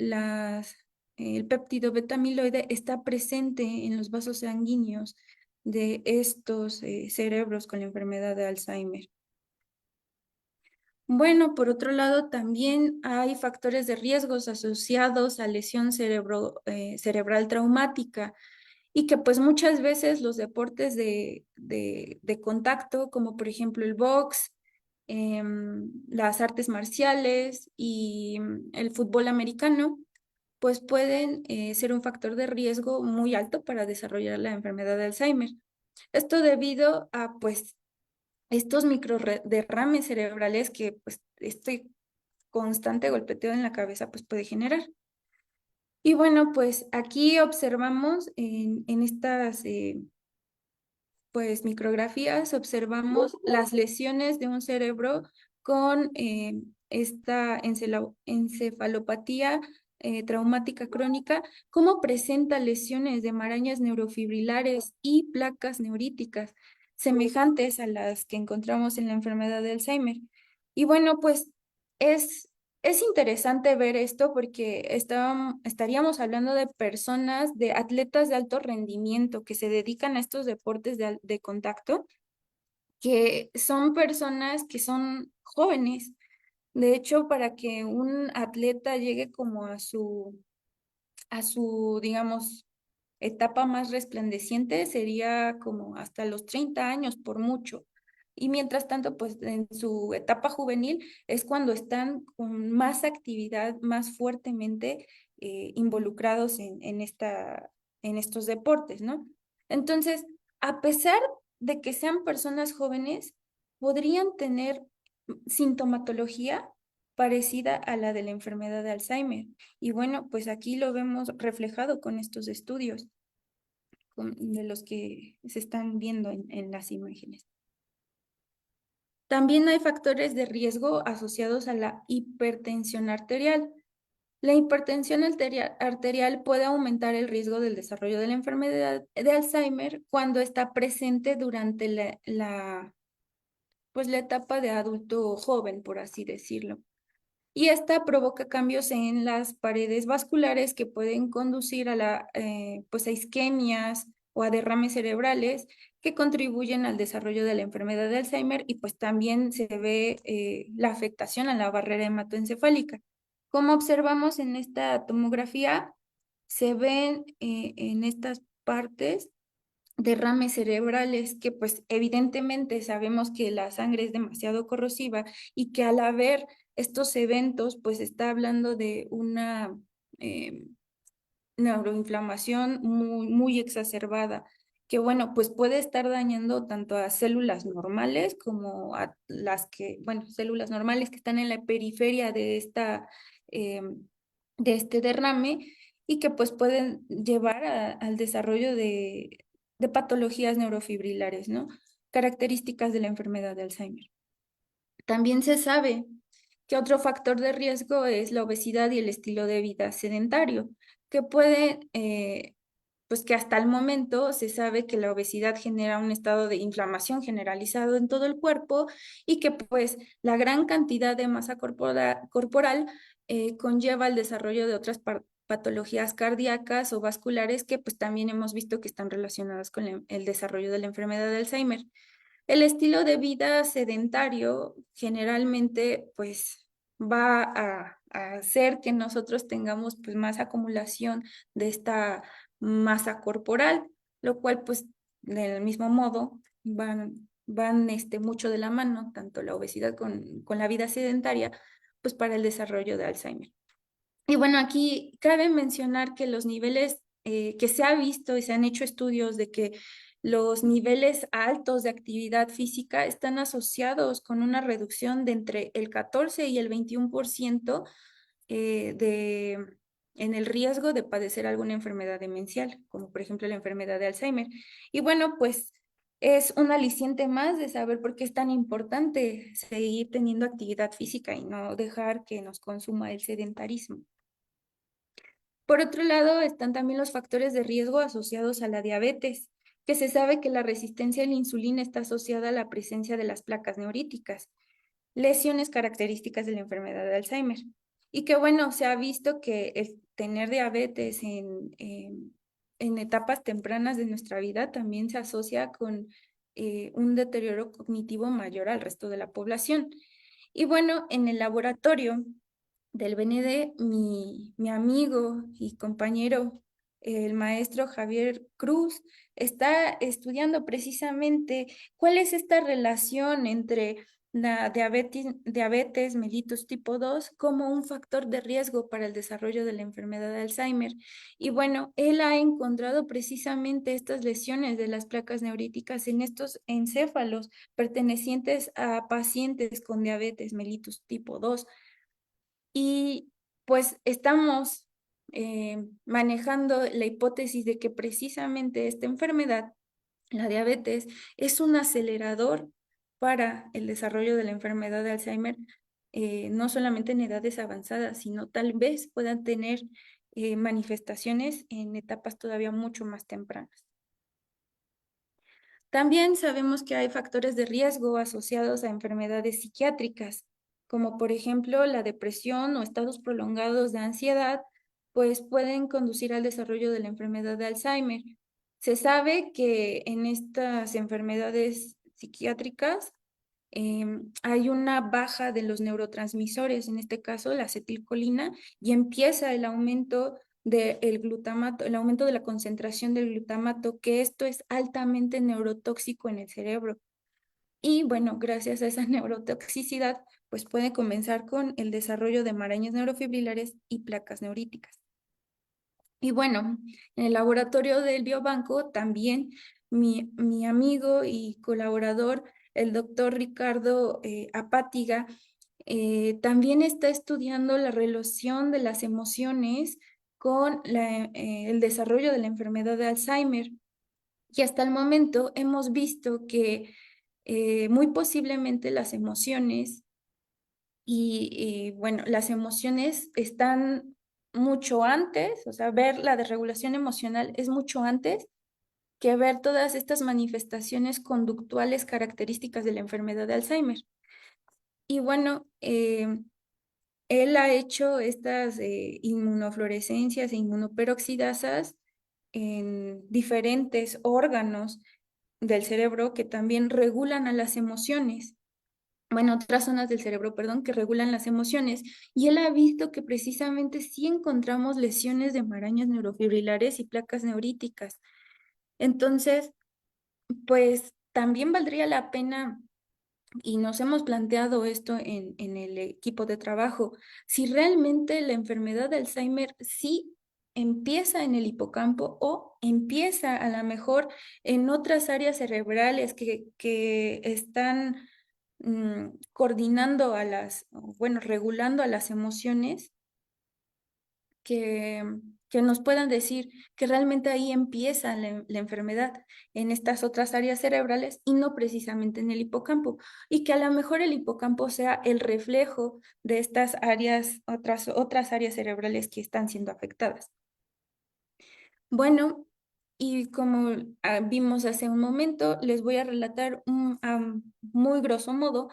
Speaker 2: péptido beta-amiloide está presente en los vasos sanguíneos de estos cerebros con la enfermedad de Alzheimer. Bueno, por otro lado, también hay factores de riesgos asociados a lesión cerebral traumática y que pues muchas veces los deportes de contacto, como por ejemplo el box, las artes marciales y el fútbol americano, pues pueden ser un factor de riesgo muy alto para desarrollar la enfermedad de Alzheimer. Esto debido a pues estos microderrames cerebrales que pues este constante golpeteo en la cabeza pues puede generar. Y bueno, pues aquí observamos en estas pues micrografías, observamos las lesiones de un cerebro con esta encefalopatía traumática crónica, cómo presenta lesiones de marañas neurofibrilares y placas neuríticas semejantes a las que encontramos en la enfermedad de Alzheimer. Y bueno, pues es es interesante ver esto porque estaríamos hablando de personas, de atletas de alto rendimiento que se dedican a estos deportes de contacto, que son personas que son jóvenes. De hecho, para que un atleta llegue como a su, digamos, etapa más resplandeciente sería como hasta los 30 años por mucho. Y mientras tanto, pues en su etapa juvenil es cuando están con más actividad, más fuertemente involucrados en estos deportes, ¿no? Entonces, a pesar de que sean personas jóvenes, podrían tener sintomatología parecida a la de la enfermedad de Alzheimer. Y bueno, pues aquí lo vemos reflejado con estos estudios de los que se están viendo en las imágenes. También hay factores de riesgo asociados a la hipertensión arterial. La hipertensión arterial puede aumentar el riesgo del desarrollo de la enfermedad de Alzheimer cuando está presente durante pues la etapa de adulto joven, por así decirlo. Y esta provoca cambios en las paredes vasculares que pueden conducir pues a isquemias o a derrames cerebrales que contribuyen al desarrollo de la enfermedad de Alzheimer y pues también se ve la afectación a la barrera hematoencefálica. Como observamos en esta tomografía, se ven en estas partes derrames cerebrales que pues evidentemente sabemos que la sangre es demasiado corrosiva y que al haber estos eventos pues está hablando de una eh, neuroinflamación muy, muy exacerbada que bueno, pues puede estar dañando tanto a células normales como a células normales que están en la periferia de este derrame y que pues pueden llevar al desarrollo de patologías neurofibrilares, ¿no? Características de la enfermedad de Alzheimer. También se sabe que otro factor de riesgo es la obesidad y el estilo de vida sedentario, que puede, pues que hasta el momento se sabe que la obesidad genera un estado de inflamación generalizado en todo el cuerpo y que pues la gran cantidad de masa corporal conlleva el desarrollo de otras patologías cardíacas o vasculares que pues también hemos visto que están relacionadas con el desarrollo de la enfermedad de Alzheimer. El estilo de vida sedentario generalmente pues va a hacer que nosotros tengamos pues más acumulación de esta masa corporal, lo cual pues del mismo modo van mucho de la mano, tanto la obesidad con la vida sedentaria, pues para el desarrollo de Alzheimer. Y bueno, aquí cabe mencionar que los niveles que se ha visto y se han hecho estudios de que los niveles altos de actividad física están asociados con una reducción de entre el 14 y el 21% en el riesgo de padecer alguna enfermedad demencial, como por ejemplo la enfermedad de Alzheimer. Y bueno, pues es un aliciente más de saber por qué es tan importante seguir teniendo actividad física y no dejar que nos consuma el sedentarismo. Por otro lado, están también los factores de riesgo asociados a la diabetes, que se sabe que la resistencia a la insulina está asociada a la presencia de las placas neuríticas, lesiones características de la enfermedad de Alzheimer. Y que bueno, se ha visto que el tener diabetes en etapas tempranas de nuestra vida también se asocia con un deterioro cognitivo mayor al resto de la población. Y bueno, en el laboratorio del BND, mi amigo y compañero, el maestro Javier Cruz, está estudiando precisamente cuál es esta relación entre la diabetes mellitus tipo 2 como un factor de riesgo para el desarrollo de la enfermedad de Alzheimer. Y bueno, él ha encontrado precisamente estas lesiones de las placas neuríticas en estos encéfalos pertenecientes a pacientes con diabetes mellitus tipo 2. Y pues estamos manejando la hipótesis de que precisamente esta enfermedad, la diabetes, es un acelerador para el desarrollo de la enfermedad de Alzheimer, no solamente en edades avanzadas, sino tal vez puedan tener manifestaciones en etapas todavía mucho más tempranas. También sabemos que hay factores de riesgo asociados a enfermedades psiquiátricas, como por ejemplo la depresión o estados prolongados de ansiedad, pues pueden conducir al desarrollo de la enfermedad de Alzheimer. Se sabe que en estas enfermedades psiquiátricas hay una baja de los neurotransmisores, en este caso la acetilcolina, y empieza el aumento del glutamato, el aumento de la concentración del glutamato, que esto es altamente neurotóxico en el cerebro. Y bueno, gracias a esa neurotoxicidad, pues puede comenzar con el desarrollo de marañas neurofibrilares y placas neuríticas. Y bueno, en el laboratorio del biobanco también mi amigo y colaborador, el doctor Ricardo Apátiga, también está estudiando la relación de las emociones con el desarrollo de la enfermedad de Alzheimer. Y hasta el momento hemos visto que muy posiblemente las emociones bueno, las emociones están mucho antes, o sea, ver la desregulación emocional es mucho antes que ver todas estas manifestaciones conductuales características de la enfermedad de Alzheimer. Y bueno, él ha hecho estas inmunofluorescencias e inmunoperoxidasas en diferentes órganos del cerebro que también regulan a las emociones. Bueno, otras zonas del cerebro, perdón, que regulan las emociones. Y él ha visto que precisamente sí encontramos lesiones de marañas neurofibrilares y placas neuríticas. Entonces, pues también valdría la pena, y nos hemos planteado esto en el equipo de trabajo, si realmente la enfermedad de Alzheimer sí empieza en el hipocampo o empieza a lo mejor en otras áreas cerebrales que están coordinando bueno, regulando a las emociones que, que nos puedan decir que realmente ahí empieza la enfermedad en estas otras áreas cerebrales y no precisamente en el hipocampo. Y que a lo mejor el hipocampo sea el reflejo de estas áreas, otras áreas cerebrales que están siendo afectadas. Bueno, y como vimos hace un momento, les voy a relatar muy grosso modo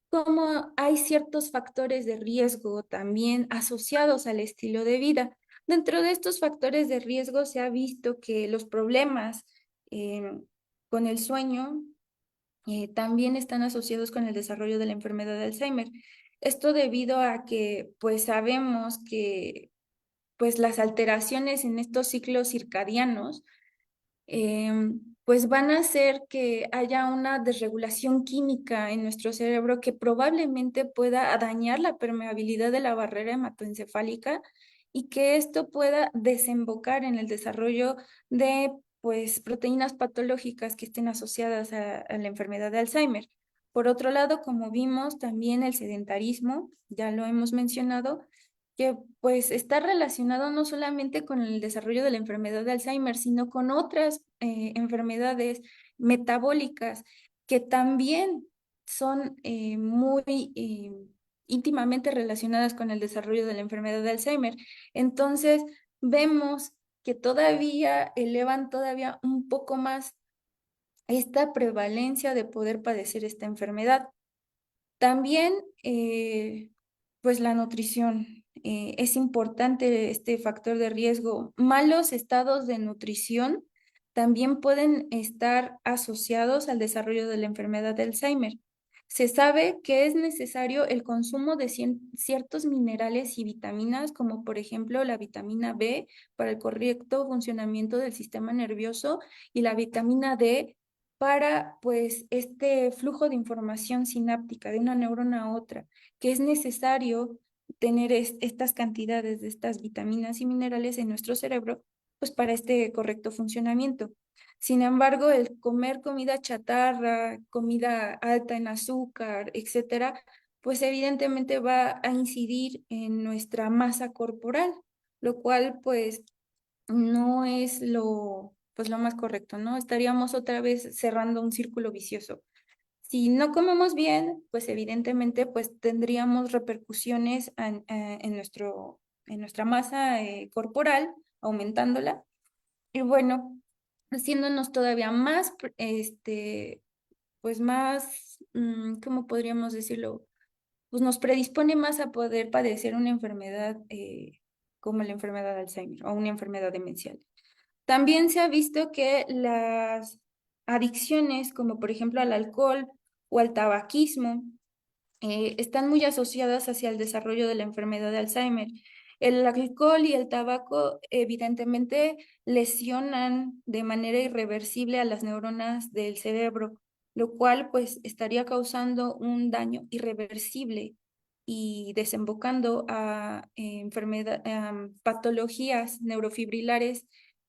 Speaker 2: cómo hay ciertos factores de riesgo también asociados al estilo de vida. Dentro de estos factores de riesgo se ha visto que los problemas eh, con el sueño también están asociados con el desarrollo de la enfermedad de Alzheimer. Esto debido a que pues sabemos que pues las alteraciones en estos ciclos circadianos pues van a hacer que haya una desregulación química en nuestro cerebro que probablemente pueda dañar la permeabilidad de la barrera hematoencefálica y que esto pueda desembocar en el desarrollo de pues proteínas patológicas que estén asociadas a la enfermedad de Alzheimer. Por otro lado, como vimos, también el sedentarismo, ya lo hemos mencionado, que pues está relacionado no solamente con el desarrollo de la enfermedad de Alzheimer, sino con otras enfermedades metabólicas que también son muy íntimamente relacionadas con el desarrollo de la enfermedad de Alzheimer. Entonces, vemos que todavía elevan todavía un poco más esta prevalencia de poder padecer esta enfermedad. También, pues la nutrición. Es importante este factor de riesgo. Malos estados de nutrición también pueden estar asociados al desarrollo de la enfermedad de Alzheimer. Se sabe que es necesario el consumo de ciertos minerales y vitaminas, como por ejemplo la vitamina B para el correcto funcionamiento del sistema nervioso y la vitamina D para pues este flujo de información sináptica de una neurona a otra, que es necesario tener estas cantidades de estas vitaminas y minerales en nuestro cerebro, pues para este correcto funcionamiento. Sin embargo, el comer comida chatarra, comida alta en azúcar, etcétera, pues evidentemente va a incidir en nuestra masa corporal, lo cual pues no es pues lo más correcto, ¿no? Estaríamos otra vez cerrando un círculo vicioso. Si no comemos bien, pues evidentemente pues tendríamos repercusiones en nuestra masa corporal, aumentándola. Y bueno, haciéndonos todavía más, pues más, ¿cómo podríamos decirlo? Pues nos predispone más a poder padecer una enfermedad como la enfermedad de Alzheimer o una enfermedad demencial. También se ha visto que las adicciones, como por ejemplo al alcohol o al tabaquismo, están muy asociadas hacia el desarrollo de la enfermedad de Alzheimer. El alcohol y el tabaco evidentemente lesionan de manera irreversible a las neuronas del cerebro, lo cual pues estaría causando un daño irreversible y desembocando a patologías neurofibrilares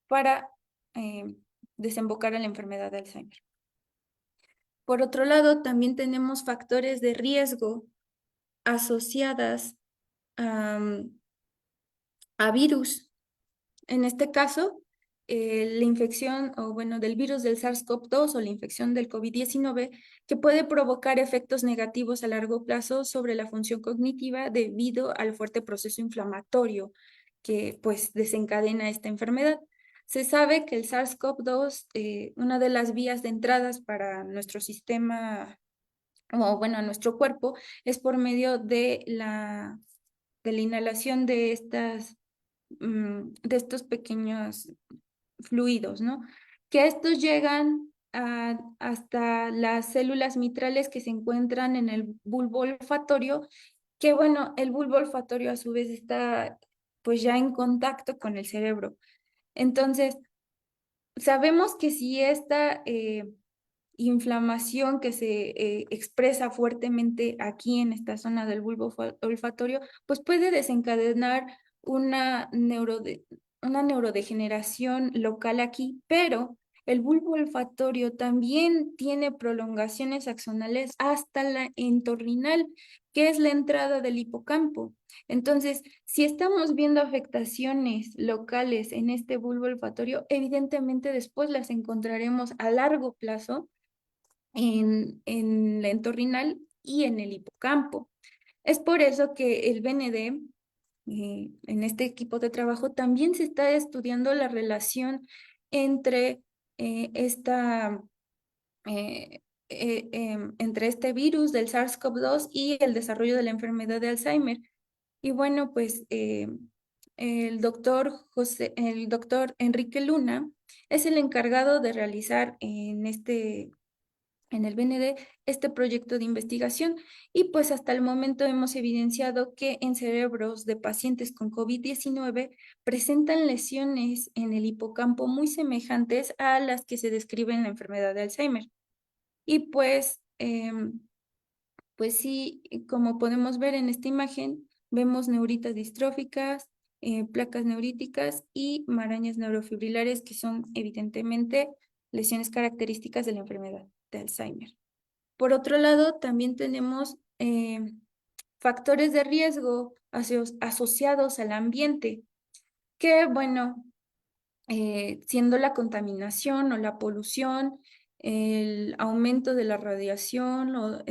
Speaker 2: para eh, desembocar en la enfermedad de Alzheimer. Por otro lado, también tenemos factores de riesgo asociadas a, a virus. En este caso, la infección o bueno, del virus del SARS-CoV-2 o la infección del COVID-19 que puede provocar efectos negativos a largo plazo sobre la función cognitiva debido al fuerte proceso inflamatorio que pues desencadena esta enfermedad. Se sabe que el SARS-CoV-2, una de las vías de entradas para nuestro sistema o bueno, a nuestro cuerpo, es por medio de la inhalación de de estos pequeños fluidos, ¿no? Que estos llegan hasta las células mitrales que se encuentran en el bulbo olfatorio, que bueno, el bulbo olfatorio a su vez está pues ya en contacto con el cerebro. Entonces, sabemos que si esta inflamación que se expresa fuertemente aquí en esta zona del bulbo olfatorio, pues puede desencadenar una, una neurodegeneración local aquí, pero el bulbo olfatorio también tiene prolongaciones axonales hasta la entorrinal, que es la entrada del hipocampo. Entonces, si estamos viendo afectaciones locales en este bulbo olfatorio, evidentemente después las encontraremos a largo plazo en la entorrinal y en el hipocampo. Es por eso que el BND, en este equipo de trabajo, también se está estudiando la relación entre esta entre este virus del SARS-CoV-2 y el desarrollo de la enfermedad de Alzheimer. Y bueno, pues el doctor Enrique Luna es el encargado de realizar en el BND este proyecto de investigación y pues hasta el momento hemos evidenciado que en cerebros de pacientes con COVID-19 presentan lesiones en el hipocampo muy semejantes a las que se describen en la enfermedad de Alzheimer. Y pues sí, como podemos ver en esta imagen, vemos neuritas distróficas, placas neuríticas y marañas neurofibrilares que son evidentemente lesiones características de la enfermedad de Alzheimer. Por otro lado, también tenemos factores de riesgo asociados al ambiente, que bueno, siendo la contaminación o la polución, el aumento de la radiación o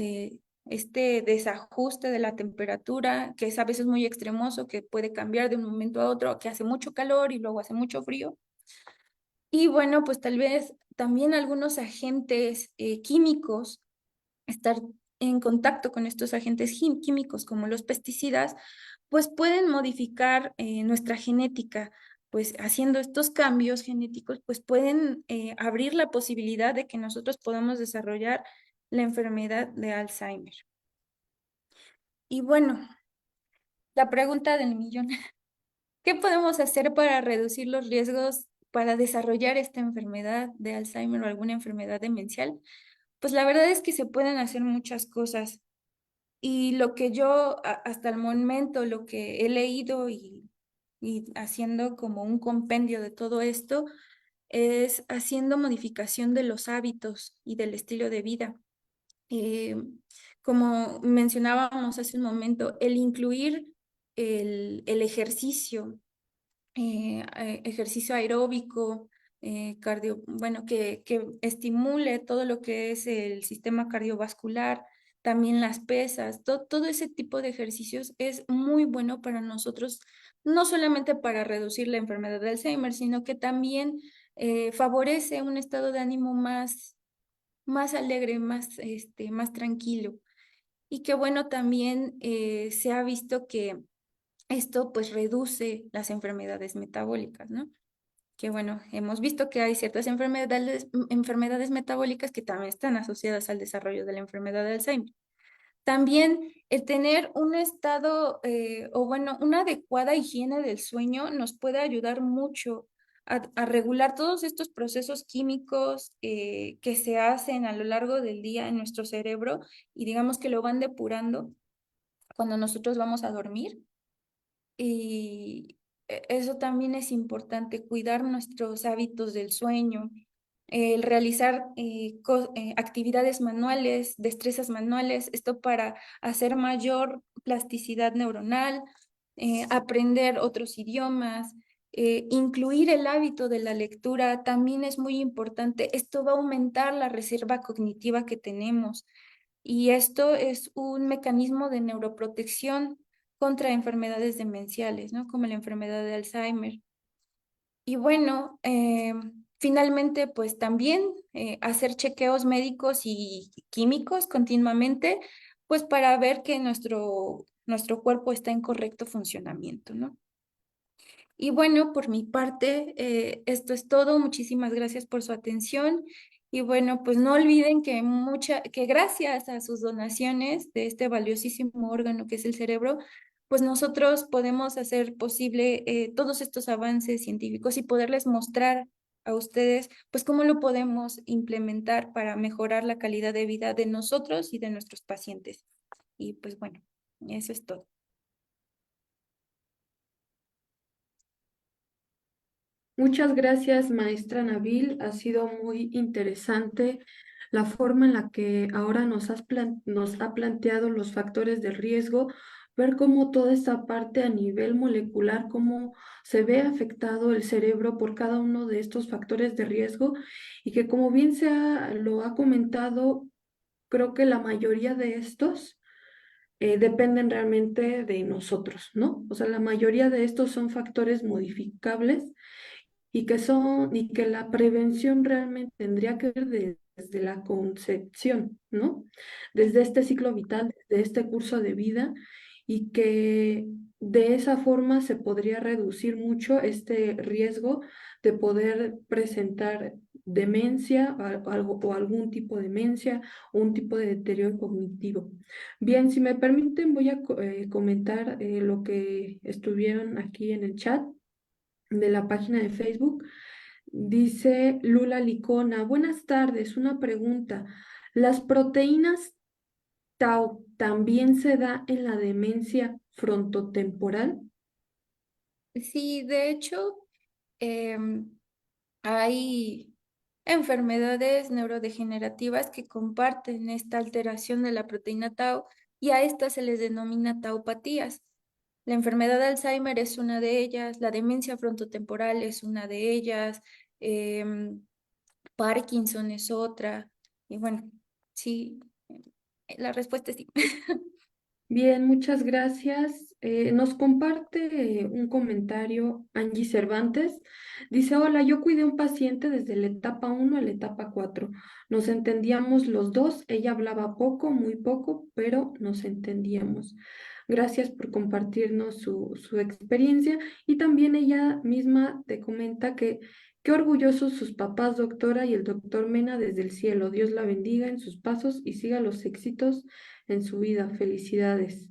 Speaker 2: este desajuste de la temperatura, que es a veces muy extremoso, que puede cambiar de un momento a otro, que hace mucho calor y luego hace mucho frío. Y bueno, pues tal vez también algunos agentes químicos, estar en contacto con estos agentes químicos como los pesticidas, pues pueden modificar nuestra genética, pues haciendo estos cambios genéticos, pues pueden abrir la posibilidad de que nosotros podamos desarrollar la enfermedad de Alzheimer. Y bueno, la pregunta del millón, ¿qué podemos hacer para reducir los riesgos para desarrollar esta enfermedad de Alzheimer o alguna enfermedad demencial? Pues la verdad es que se pueden hacer muchas cosas. Y lo que yo hasta el momento, lo que he leído y haciendo como un compendio de todo esto, es haciendo modificación de los hábitos y del estilo de vida. Eh, Como mencionábamos hace un momento, el incluir el ejercicio, ejercicio aeróbico, bueno, que estimule todo lo que es el sistema cardiovascular, también las pesas, todo ese tipo de ejercicios es muy bueno para nosotros, no solamente para reducir la enfermedad de Alzheimer, sino que también favorece un estado de ánimo más alegre, más tranquilo. Y que bueno, también se ha visto que esto pues reduce las enfermedades metabólicas, ¿no? Que bueno, hemos visto que hay ciertas enfermedades metabólicas que también están asociadas al desarrollo de la enfermedad de Alzheimer. También el tener un estado o bueno, una adecuada higiene del sueño nos puede ayudar mucho a regular todos estos procesos químicos que se hacen a lo largo del día en nuestro cerebro y digamos que lo van depurando cuando nosotros vamos a dormir. Y eso también es importante, cuidar nuestros hábitos del sueño, el realizar actividades manuales, destrezas manuales, esto para hacer mayor plasticidad neuronal, aprender otros idiomas, incluir el hábito de la lectura también es muy importante. Esto va a aumentar la reserva cognitiva que tenemos. Y esto es un mecanismo de neuroprotección contra enfermedades demenciales, ¿no? Como la enfermedad de Alzheimer. Y bueno, finalmente, pues también hacer chequeos médicos y químicos continuamente, pues para ver que nuestro cuerpo está en correcto funcionamiento, ¿no? Y bueno, por mi parte, esto es todo. Muchísimas gracias por su atención. Y bueno, pues no olviden que gracias a sus donaciones de este valiosísimo órgano que es el cerebro, pues nosotros podemos hacer posible todos estos avances científicos y poderles mostrar a ustedes, pues cómo lo podemos implementar para mejorar la calidad de vida de nosotros y de nuestros pacientes. Y pues bueno, eso es todo.
Speaker 1: Muchas gracias, maestra Nabil. Ha sido muy interesante la forma en la que ahora nos ha planteado los factores de riesgo, ver cómo toda esta parte a nivel molecular, cómo se ve afectado el cerebro por cada uno de estos factores de riesgo y que como bien lo ha comentado, creo que la mayoría de estos dependen realmente de nosotros, ¿no? O sea, la mayoría de estos son factores modificables y que la prevención realmente tendría que ver desde la concepción, ¿no? Desde este ciclo vital, desde este curso de vida, y que de esa forma se podría reducir mucho este riesgo de poder presentar demencia o algún tipo de demencia o un tipo de deterioro cognitivo. Bien, si me permiten, voy a comentar lo que estuvieron aquí en el chat de la página de Facebook. Dice Lula Licona, buenas tardes, una pregunta. ¿Las proteínas tau también se da en la demencia frontotemporal?
Speaker 2: Sí, de hecho, em, hay enfermedades neurodegenerativas que comparten esta alteración de la proteína tau y a estas se les denomina taupatías. La enfermedad de Alzheimer es una de ellas, la demencia frontotemporal es una de ellas, em, Parkinson es otra. Y bueno, sí, la respuesta es sí.
Speaker 1: Bien, muchas gracias. Nos comparte un comentario Angie Cervantes. Dice, hola, yo cuidé a un paciente desde la etapa 1 a la etapa 4. Nos entendíamos los dos. Ella hablaba poco, muy poco, pero nos entendíamos. Gracias por compartirnos su experiencia. Y también ella misma te comenta que qué orgullosos sus papás, doctora, y el doctor Mena desde el cielo. Dios la bendiga en sus pasos y siga los éxitos en su vida. Felicidades.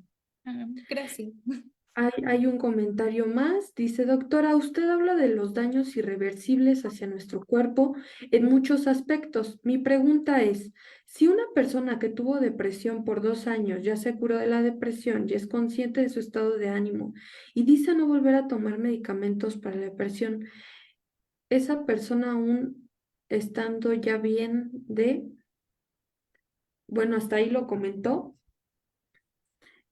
Speaker 2: Gracias.
Speaker 1: Hay un comentario más. Dice, doctora, usted habla de los daños irreversibles hacia nuestro cuerpo en muchos aspectos. Mi pregunta es, si una persona que tuvo depresión por 2 años ya se curó de la depresión y es consciente de su estado de ánimo y dice no volver a tomar medicamentos para la depresión, esa persona aún estando ya bien bueno, hasta ahí lo comentó.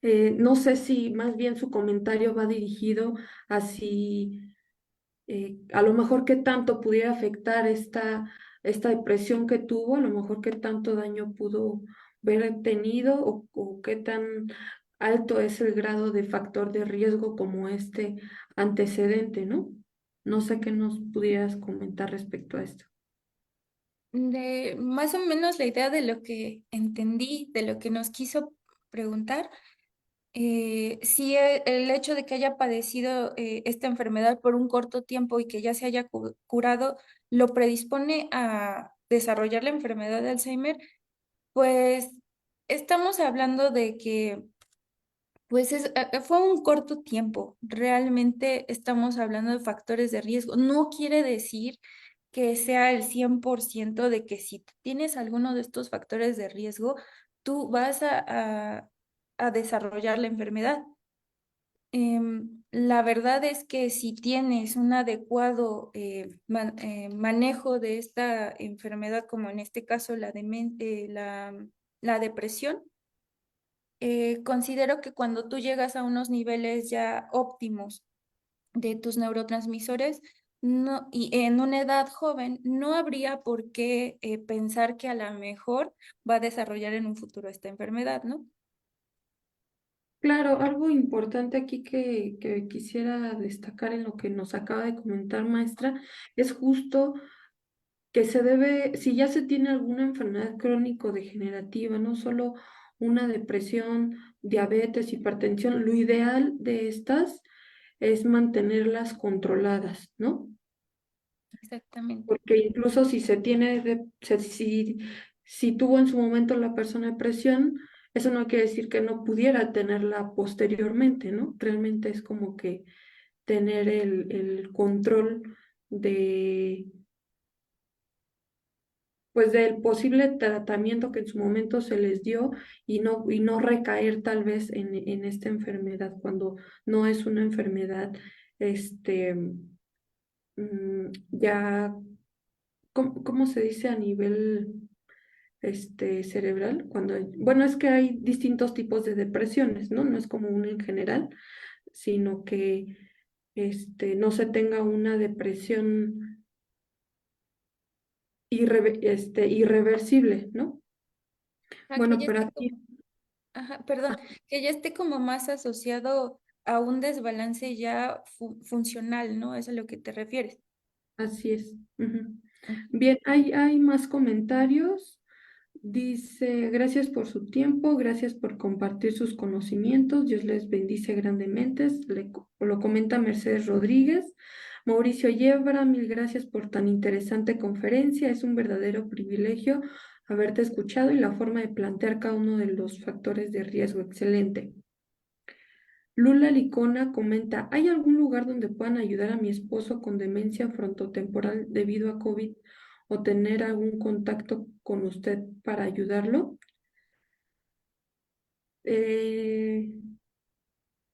Speaker 1: No sé si más bien su comentario va dirigido a si a lo mejor qué tanto pudiera afectar esta depresión que tuvo, a lo mejor qué tanto daño pudo haber tenido o qué tan alto es el grado de factor de riesgo como este antecedente, ¿no? No sé qué nos pudieras comentar respecto a esto.
Speaker 2: De más o menos la idea de lo que entendí, de lo que nos quiso preguntar, sí, el hecho de que haya padecido esta enfermedad por un corto tiempo y que ya se haya curado, lo predispone a desarrollar la enfermedad de Alzheimer, pues estamos hablando de que pues fue un corto tiempo. Realmente estamos hablando de factores de riesgo. No quiere decir que sea el 100% de que si tú tienes alguno de estos factores de riesgo, tú vas a desarrollar la enfermedad. La verdad es que si tienes un adecuado manejo de esta enfermedad, como en este caso la depresión, considero que cuando tú llegas a unos niveles ya óptimos de tus neurotransmisores, no, y en una edad joven, no habría por qué pensar que a lo mejor va a desarrollar en un futuro esta enfermedad, ¿no?
Speaker 1: Claro, algo importante aquí que quisiera destacar en lo que nos acaba de comentar, maestra, es justo que se debe, si ya se tiene alguna enfermedad crónico-degenerativa, no solo una depresión, diabetes, hipertensión, lo ideal de estas es mantenerlas controladas, ¿no?
Speaker 2: Exactamente.
Speaker 1: Porque incluso si se tiene, si tuvo en su momento la persona depresión, eso no quiere decir que no pudiera tenerla posteriormente, ¿no? Realmente es como que tener el control de pues del posible tratamiento que en su momento se les dio y no recaer tal vez en esta enfermedad cuando no es una enfermedad, este, ya, ¿cómo se dice a nivel, cerebral? Bueno, es que hay distintos tipos de depresiones, ¿no? No es como una en general, sino que, no se tenga una depresión irreversible, ¿no?
Speaker 2: Ah, que
Speaker 1: Bueno,
Speaker 2: ya
Speaker 1: pero
Speaker 2: esté
Speaker 1: aquí,
Speaker 2: ajá, perdón, que ya esté como más asociado a un desbalance ya funcional, ¿no? ¿Es a lo que te refieres?
Speaker 1: así es. Ujú.
Speaker 2: Ujú.
Speaker 1: Bien, hay más comentarios. Dice, gracias por su tiempo, gracias por compartir sus conocimientos. Dios les bendice grandemente. Lo comenta Mercedes Rodríguez. Mauricio Yebra, mil gracias por tan interesante conferencia. Es un verdadero privilegio haberte escuchado y la forma de plantear cada uno de los factores de riesgo. Excelente. Lula Licona comenta, ¿hay algún lugar donde puedan ayudar a mi esposo con demencia frontotemporal debido a COVID o tener algún contacto con usted para ayudarlo? Eh,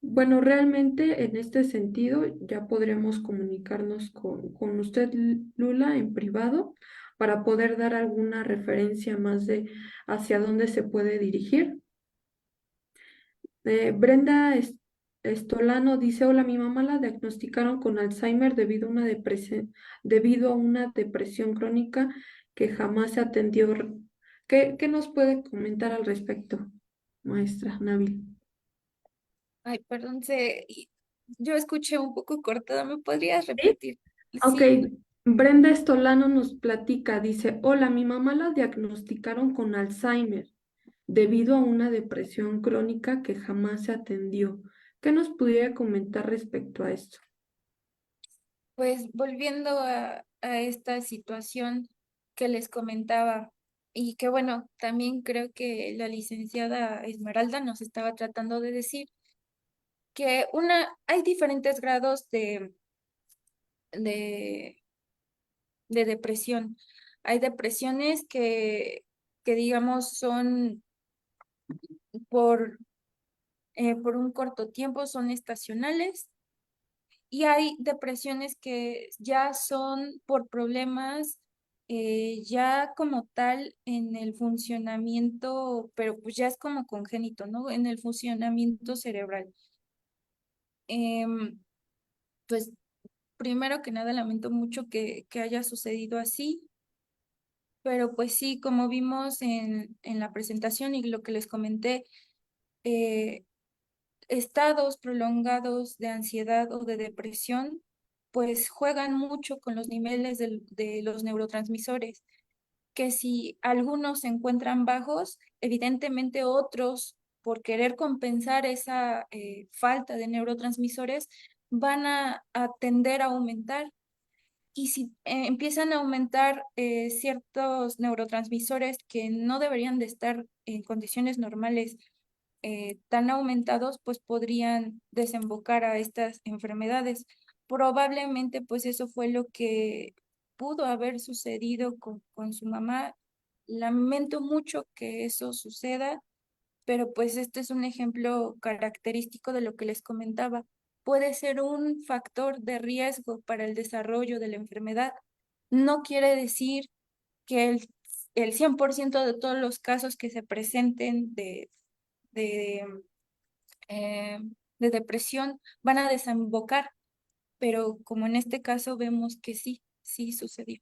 Speaker 1: bueno, realmente en este sentido ya podremos comunicarnos con usted, Lula, en privado para poder dar alguna referencia más de hacia dónde se puede dirigir. Brenda Estolano dice, hola, mi mamá la diagnosticaron con Alzheimer debido a una depresión crónica que jamás se atendió. ¿Qué nos puede comentar al respecto, maestra Nabil?
Speaker 2: Ay, perdón, yo escuché un poco cortada, ¿me podrías
Speaker 1: ¿Sí?
Speaker 2: repetir?
Speaker 1: Ok,
Speaker 2: Sí,
Speaker 1: Brenda Estolano nos platica, dice, hola, mi mamá la diagnosticaron con Alzheimer debido a una depresión crónica que jamás se atendió. ¿Qué nos pudiera comentar respecto a esto?
Speaker 2: pues volviendo a esta situación que les comentaba y que bueno, también creo que la licenciada Esmeralda nos estaba tratando de decir que hay diferentes grados de, de depresión. Hay depresiones que digamos son por, por un corto tiempo, son estacionales. Y hay depresiones que ya son por problemas ya como tal en el funcionamiento, pero pues ya es como congénito, ¿no? En el funcionamiento cerebral. Em, pues primero que nada lamento mucho que haya sucedido así, pero pues sí, como vimos en la presentación y lo que les comenté, eh, estados prolongados de ansiedad o de depresión, pues juegan mucho con los niveles de los neurotransmisores, que si algunos se encuentran bajos, evidentemente otros, por querer compensar esa falta de neurotransmisores, van a tender a aumentar. Y si empiezan a aumentar ciertos neurotransmisores que no deberían de estar en condiciones normales tan aumentados, pues podrían desembocar a estas enfermedades. Probablemente, pues eso fue lo que pudo haber sucedido con su mamá. Lamento mucho que eso suceda, pero pues este es un ejemplo característico de lo que les comentaba. Puede ser un factor de riesgo para el desarrollo de la enfermedad. No quiere decir que el 100% de todos los casos que se presenten de, eh, de depresión van a desembocar, pero como en este caso vemos que sí, sí sucedió.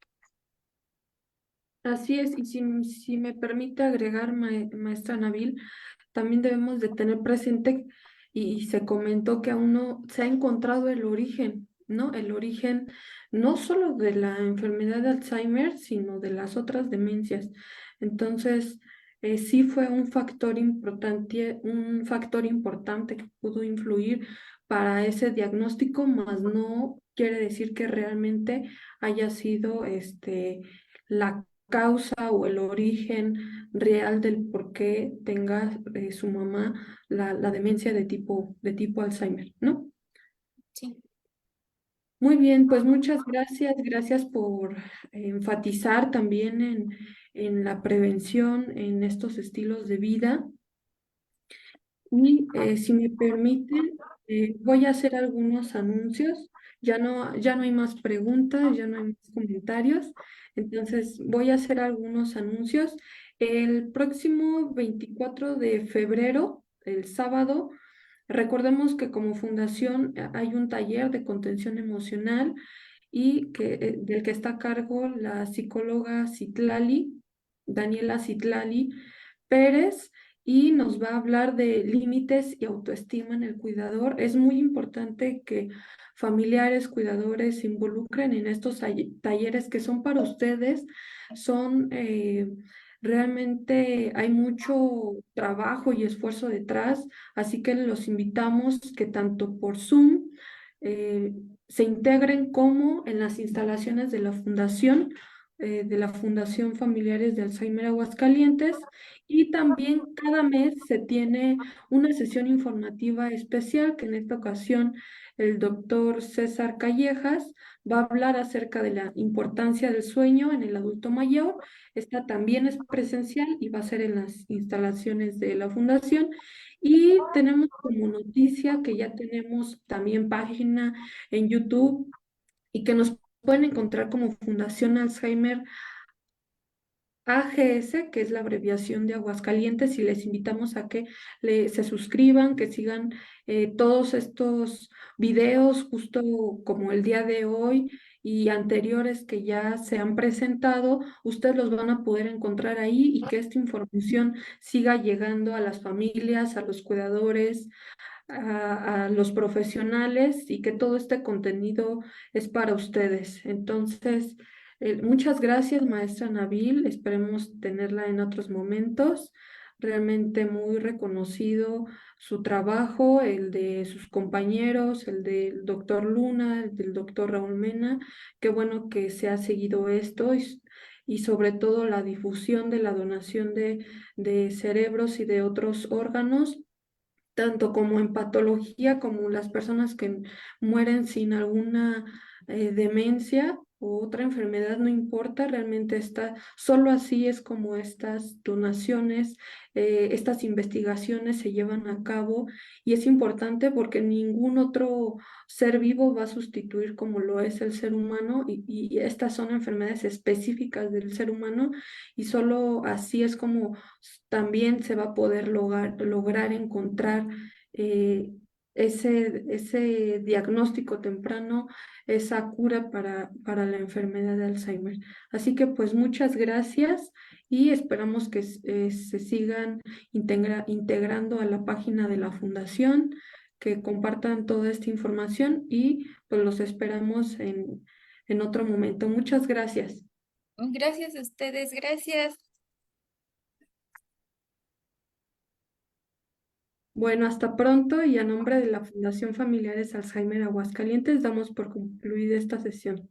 Speaker 1: Así es, y si me permite agregar, maestra Nabil, también debemos de tener presente, y se comentó que aún no se ha encontrado el origen, ¿no? El origen no solo de la enfermedad de Alzheimer, sino de las otras demencias. Entonces, sí fue un factor importante que pudo influir para ese diagnóstico, mas no quiere decir que realmente haya sido la causa o el origen real del por qué tenga su mamá la demencia de tipo Alzheimer, ¿no?
Speaker 2: Sí,
Speaker 1: Muy bien, pues muchas gracias, gracias por enfatizar también en la prevención, en estos estilos de vida. Y si me permiten, voy a hacer algunos anuncios. Ya no hay más preguntas, ya no hay más comentarios. Entonces, voy a hacer algunos anuncios. El próximo 24 de febrero, el sábado, recordemos que como fundación hay un taller de contención emocional del que está a cargo la psicóloga Daniela Citlali Pérez, y nos va a hablar de límites y autoestima en el cuidador. Es muy importante que familiares, cuidadores se involucren en estos talleres que son para ustedes. Son realmente hay mucho trabajo y esfuerzo detrás, así que los invitamos que tanto por Zoom eh, se integren como en las instalaciones de la Fundación Familiares de Alzheimer Aguascalientes, y también cada mes se tiene una sesión informativa especial que en esta ocasión el doctor César Callejas va a hablar acerca de la importancia del sueño en el adulto mayor. Esta también es presencial y va a ser en las instalaciones de la fundación. Y tenemos como noticia que ya tenemos también página en YouTube y que nos pueden encontrar como Fundación Alzheimer AGS, que es la abreviación de Aguascalientes, y les invitamos a que se suscriban, que sigan todos estos videos, justo como el día de hoy y anteriores que ya se han presentado. Ustedes los van a poder encontrar ahí, y que esta información siga llegando a las familias, a los cuidadores, a los profesionales y que todo este contenido es para ustedes. Entonces, muchas gracias, maestra Nabil. Esperemos tenerla en otros momentos. Realmente muy reconocido su trabajo, el de sus compañeros, el del doctor Luna, el del doctor Raúl Mena. Qué bueno que se ha seguido esto y sobre todo la difusión de la donación de cerebros y de otros órganos tanto como en patología, como las personas que mueren sin alguna demencia o otra enfermedad, no importa, realmente está, solo así es como estas donaciones, estas investigaciones se llevan a cabo y es importante porque ningún otro ser vivo va a sustituir como lo es el ser humano y estas son enfermedades específicas del ser humano y solo así es como también se va a poder lograr encontrar eh, ese diagnóstico temprano, esa cura para la enfermedad de Alzheimer. Así que pues muchas gracias y esperamos que se sigan integrando a la página de la fundación, que compartan toda esta información y pues los esperamos en otro momento. Muchas gracias.
Speaker 2: Gracias a ustedes, gracias.
Speaker 1: Bueno, hasta pronto y a nombre de la Fundación Familiares Alzheimer Aguascalientes damos por concluida esta sesión.